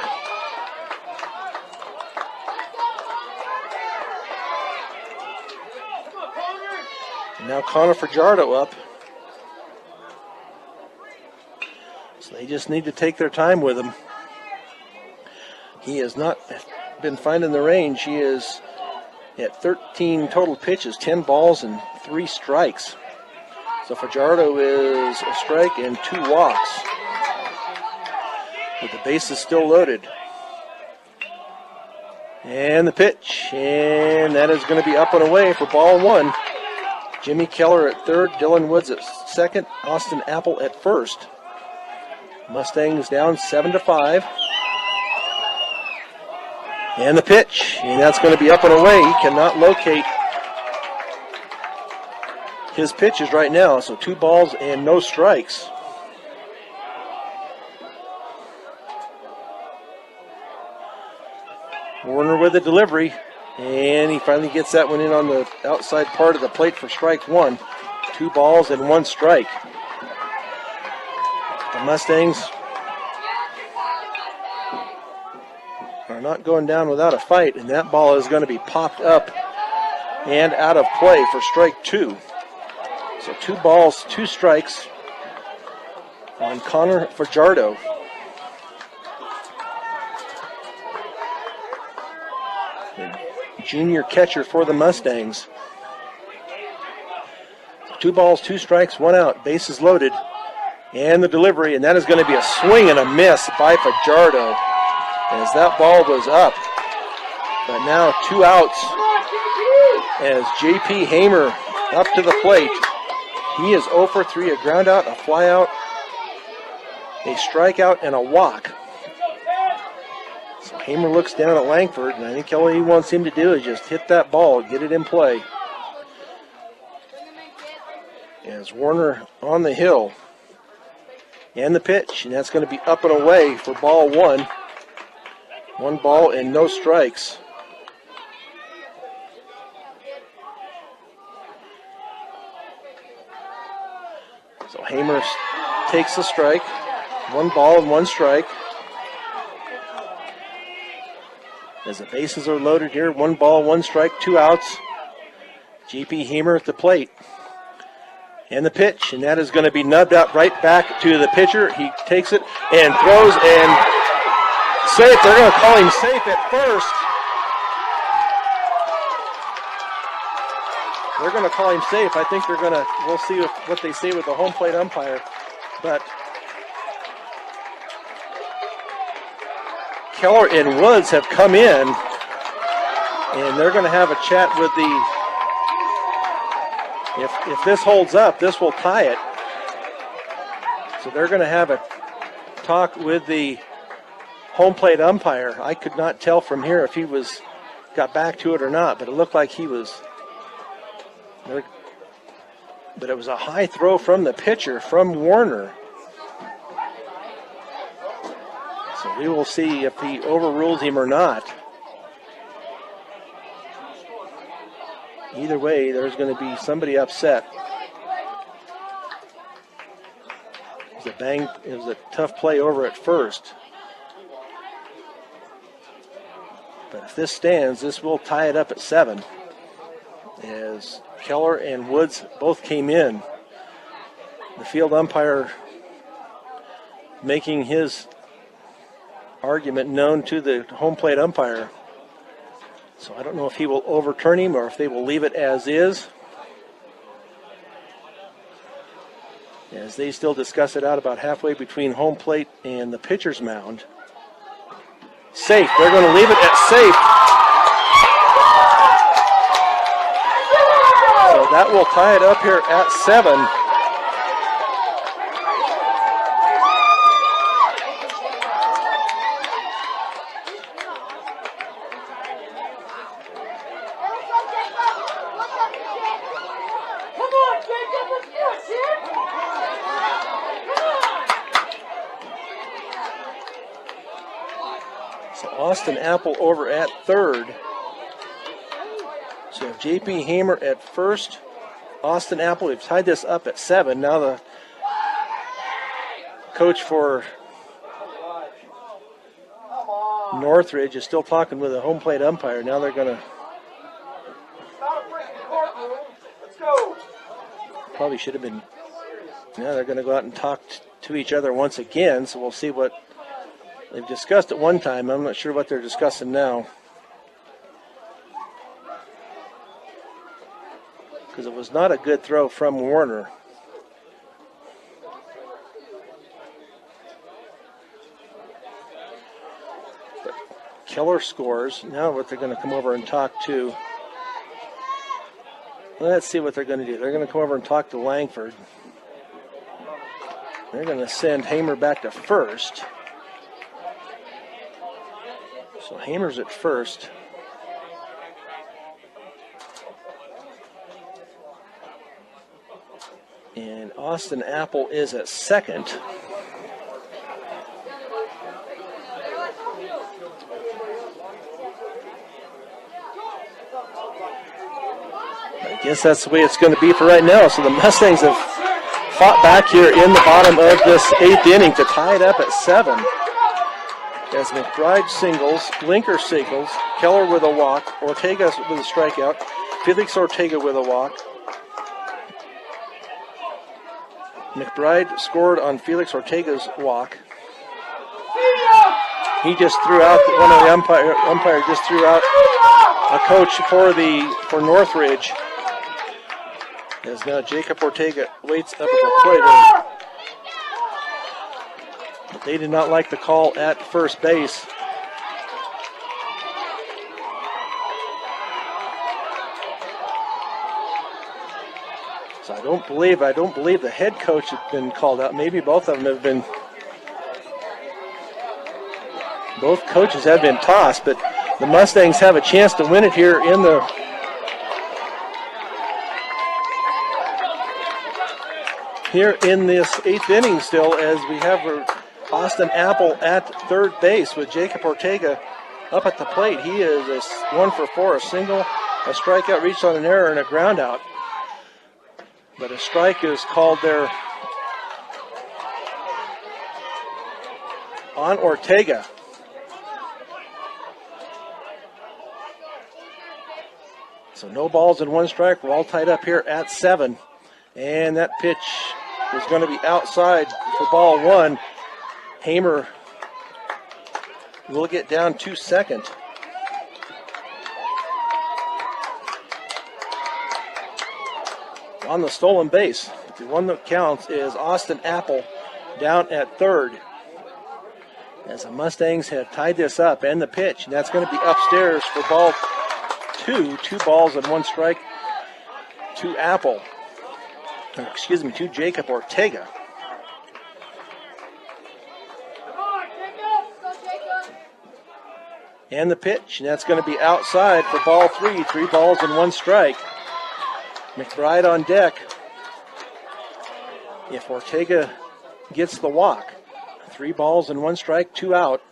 And now Connor Fajardo up. So they just need to take their time with him. He has not been finding the range. He is at 13 total pitches, 10 balls and 3 strikes. So Fajardo is a strike and 2 walks. But the base is still loaded. And the pitch, and that is going to be up and away for ball 1. Jimmy Keller at third, Dylan Woods at second, Austin Apple at first. Mustangs down 7-5. And the pitch, and that's going to be up and away. He cannot locate his pitches right now, so 2 balls and no strikes. Warner with the delivery, and he finally gets that one in on the outside part of the plate for strike 1. 2 balls and 1 strike. The Mustangs are not going down without a fight, and that ball is going to be popped up and out of play for strike 2. So 2 balls, 2 strikes on Connor Fajardo. The junior catcher for the Mustangs. 2 balls, 2 strikes, 1 out, bases loaded. And the delivery, and that is going to be a swing and a miss by Fajardo as that ball was up. But now 2 outs as J.P. Hamer up to the plate. He is 0 for 3, a ground out, a fly out, a strikeout, and a walk. So Hamer looks down at Langford, and I think all he wants him to do is just hit that ball, get it in play. As Warner on the hill. And the pitch, and that's going to be up and away for ball 1. 1 ball and no strikes. So Hamer takes the strike. 1 ball and 1 strike. As the bases are loaded here, 1 ball, 1 strike, 2 outs. J.P. Hamer at the plate. And the pitch, and that is going to be nubbed out right back to the pitcher. He takes it and throws and safe. They're going to call him safe at first. They're going to call him safe. I think they're going to, we'll see what they say with the home plate umpire. But Keller and Woods have come in, and they're going to have a chat with the, if this holds up, this will tie it. So they're going to have a talk with the home plate umpire. I could not tell from here if he got back to it or not, but it looked like he was. But it was a high throw from the pitcher, from Warner. So we will see if he overrules him or not. Either way, there's going to be somebody upset. It was a tough play over at first. But if this stands, this will tie it up at 7. As Keller and Woods both came in. The field umpire making his argument known to the home plate umpire. So I don't know if he will overturn him or if they will leave it as is. As they still discuss it out about halfway between home plate and the pitcher's mound. Safe. They're going to leave it at safe. So that will tie it up here at 7. Austin Apple over at third. So J.P. Hamer at first, Austin Apple. We've tied this up at 7. Now the coach for Northridge is still talking with a home plate umpire. Now they're going to probably should have been. Now they're going to go out and talk to each other once again. So we'll see what they've discussed at one time. I'm not sure what they're discussing now, because it was not a good throw from Warner. But Keller scores. Now what they're going to come over and talk to. Let's see what they're going to do. They're going to come over and talk to Langford. They're going to send Hamer back to first. So Hamer's at first. And Austin Apple is at second. I guess that's the way it's going to be for right now. So the Mustangs have fought back here in the bottom of this 8th inning to tie it up at 7. As McBride singles, Linker singles, Keller with a walk, Ortega with a strikeout, Felix Ortega with a walk. McBride scored on Felix Ortega's walk. He just threw out, one of the umpire just threw out a coach for Northridge. As now Jacob Ortega waits up at the plate. But they did not like the call at first base. So I don't believe the head coach had been called out. Maybe both of them have been. Both coaches have been tossed, but the Mustangs have a chance to win it here in this 8th inning still, as we have Austin Apple at third base with Jacob Ortega up at the plate. He is a 1 for 4, a single, a strikeout reached on an error, and a ground out. But a strike is called there on Ortega. So no balls and 1 strike. We're all tied up here at 7. And that pitch is going to be outside for ball 1. Hamer will get down to second. On the stolen base, the one that counts is Austin Apple down at third. As the Mustangs have tied this up, and the pitch, and that's going to be upstairs for ball 2. 2 balls and 1 strike to Apple. To Jacob Ortega. And the pitch, and that's going to be outside for ball 3. 3 balls and 1 strike. McBride on deck. If Ortega gets the walk, 3 balls and 1 strike, 2 out.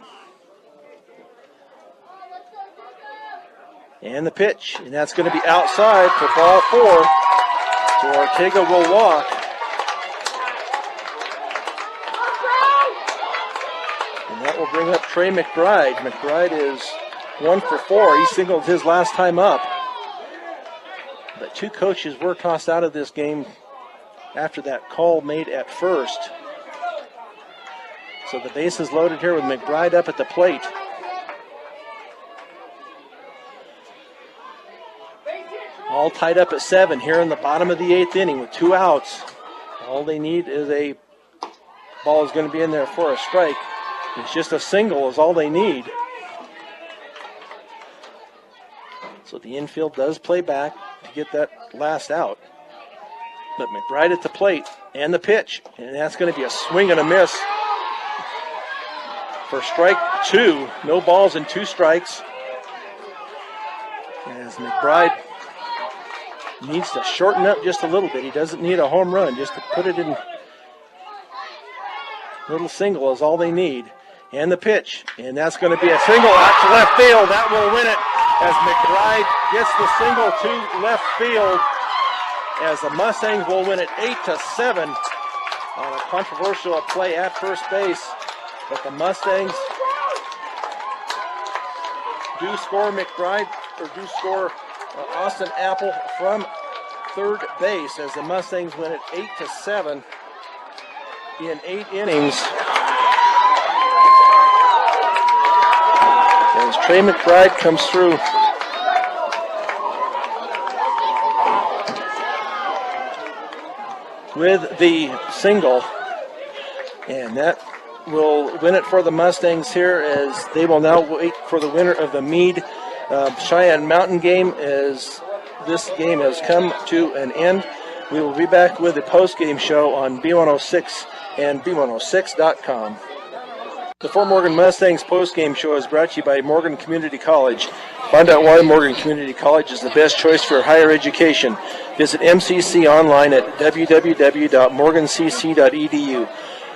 And the pitch, and that's going to be outside for ball 4. So Ortega will walk. And that will bring up Trey McBride. McBride is 1 for 4. He singled his last time up. But 2 coaches were tossed out of this game after that call made at first. So the base is loaded here with McBride up at the plate. All tied up at 7 here in the bottom of the 8th inning with 2 outs. All they need is a ball is going to be in there for a strike. It's just a single is all they need. So the infield does play back to get that last out. But McBride at the plate and the pitch. And that's going to be a swing and a miss for strike 2. No balls and 2 strikes. As McBride needs to shorten up just a little bit. He doesn't need a home run, just to put it in. Little single is all they need. And the pitch. And that's going to be a single out to left field. That will win it as McBride gets the single to left field. as the Mustangs will win it 8-7 on a controversial play at first base. But the Mustangs do score Austin Apple from third base as the Mustangs win it 8-7 in 8 innings. As Trey McBride comes through. With the single, and that will win it for the Mustangs here as they will now wait for the winner of the Meade Cheyenne Mountain game as this game has come to an end. We will be back with the post-game show on B106 and B106.com. The Fort Morgan Mustangs post-game show is brought to you by Morgan Community College. Find out why Morgan Community College is the best choice for higher education. Visit MCC online at www.morgancc.edu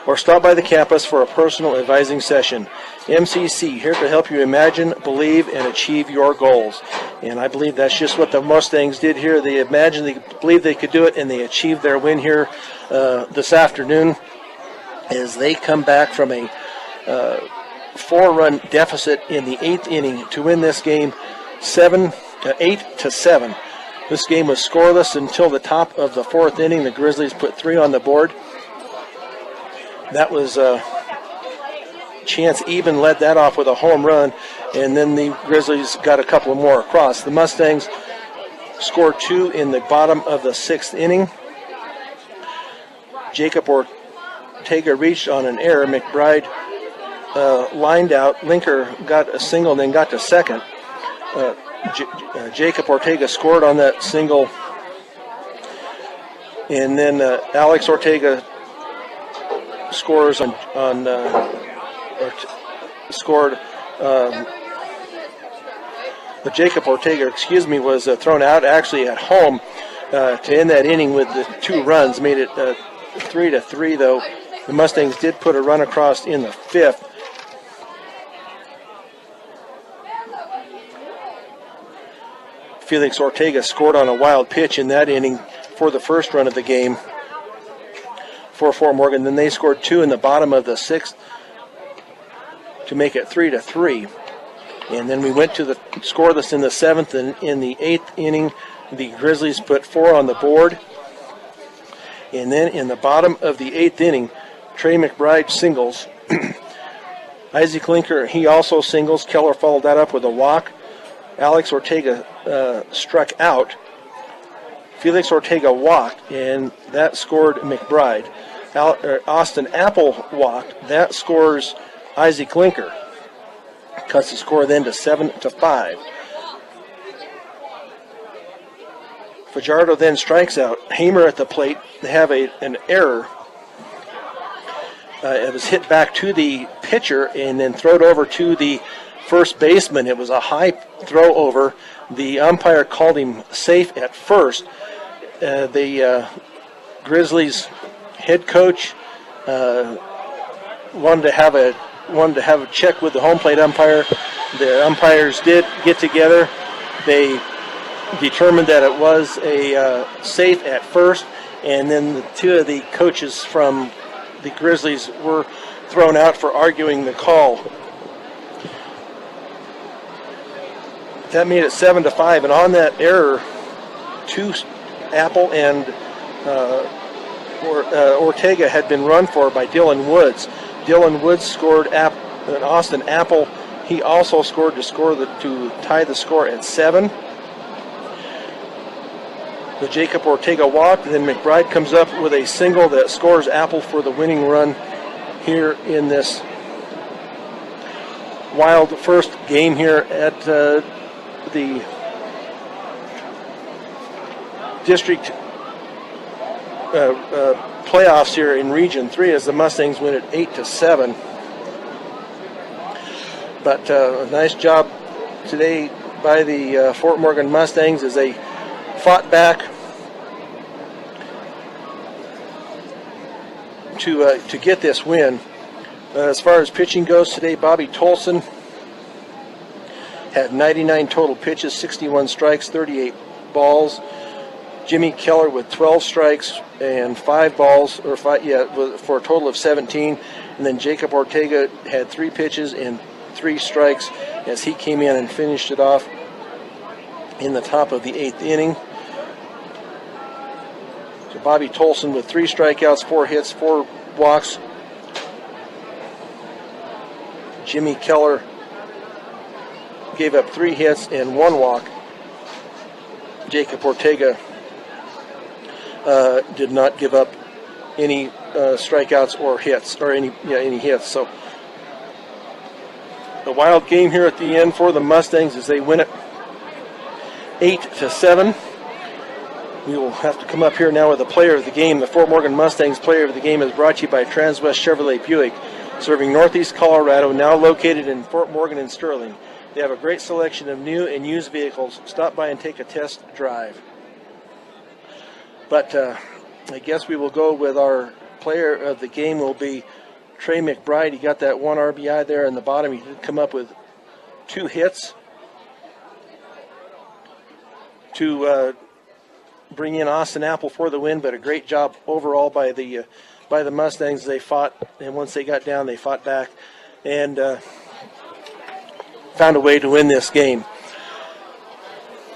or stop by the campus for a personal advising session. MCC, here to help you imagine, believe, and achieve your goals. And I believe that's just what the Mustangs did here. They imagined, they believed they could do it, and they achieved their win here this afternoon as they come back from a 4-run deficit in the 8th inning to win this game 8-7. This game was scoreless until the top of the 4th inning. The Grizzlies put 3 on the board. That was Chance Eben led that off with a home run, and then the Grizzlies got a couple more across. The Mustangs scored 2 in the bottom of the 6th inning. Jacob Ortega reached on an error. McBride lined out. Linker got a single and then got to second. Jacob Ortega scored on that single, and then Alex Ortega scores Jacob Ortega, was thrown out actually at home to end that inning with the 2 runs, made it 3-3 though. The Mustangs did put a run across in the 5th. Felix Ortega scored on a wild pitch in that inning for the first run of the game for Fort Morgan. Then they scored 2 in the bottom of the 6th to make it 3-3. And then we went to the scoreless in the 7th, and in the 8th inning, the Grizzlies put 4 on the board. And then in the bottom of the 8th inning, Trey McBride singles. Isaac Linker, he also singles. Keller followed that up with a walk. Alex Ortega struck out. Felix Ortega walked, and that scored McBride. Austin Apple walked. That scores Isaac Linker. Cuts the score then to 7-5. Fajardo then strikes out. Hamer at the plate. They have an error. It was hit back to the pitcher and then thrown over to the first baseman. It was a high throw over. The umpire called him safe at first. The Grizzlies head coach wanted to have a check with the home plate umpire. The umpires did get together. They determined that it was a safe at first, and then the 2 of the coaches from the Grizzlies were thrown out for arguing the call. That made it 7-5, and on that error, 2 Apple and Ortega had been run for by Dylan Woods. Dylan Woods scored, and Austin Apple, he also scored to tie the score at 7. The Jacob Ortega walked, and then McBride comes up with a single that scores Apple for the winning run here in this wild first game here at the district playoffs here in Region 3 as the Mustangs win it 8-7. But a nice job today by the Fort Morgan Mustangs as they fought back to get this win. As far as pitching goes today, Bobby Tolson had 99 total pitches, 61 strikes, 38 balls. Jimmy Keller with 12 strikes and 5 balls, or 5, for a total of 17. And then Jacob Ortega had 3 pitches and 3 strikes as he came in and finished it off in the top of the 8th inning. So Bobby Tolson with 3 strikeouts, 4 hits, 4 walks. Jimmy Keller gave up 3 hits and 1 walk. Jacob Ortega did not give up any strikeouts or hits, or any hits. So the wild game here at the end for the Mustangs as they win it 8-7. We will have to come up here now with the player of the game. The Fort Morgan Mustangs player of the game is brought to you by Transwest Chevrolet Buick, serving Northeast Colorado, now located in Fort Morgan and Sterling. They have a great selection of new and used vehicles. Stop by and take a test drive. But I guess we will go with our player of the game will be Trey McBride. He got that 1 RBI there in the bottom. He did come up with 2 hits to bring in Austin Apple for the win, but a great job overall by the Mustangs. They fought, and once they got down, they fought back and found a way to win this game.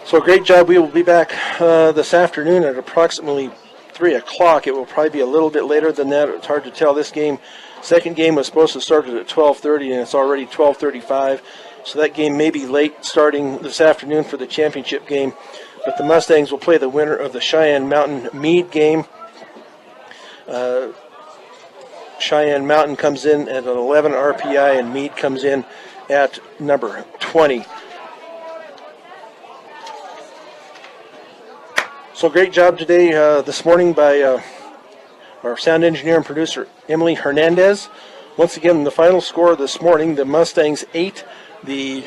So great job. We will be back this afternoon at approximately 3 o'clock. It will probably be a little bit later than that. It's hard to tell. This game, second game was supposed to start at 12:30, and it's already 12:35. So that game may be late starting this afternoon for the championship game. But the Mustangs will play the winner of the Cheyenne Mountain Meade game. Cheyenne Mountain comes in at an 11 RPI, and Meade comes in at number 20. So great job today, this morning by our sound engineer and producer, Emily Hernandez. Once again, the final score this morning, the Mustangs 8, the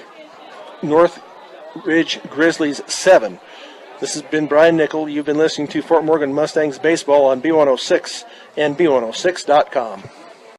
Northridge Grizzlies 7. This has been Brian Nickel. You've been listening to Fort Morgan Mustangs Baseball on B106 and B106.com.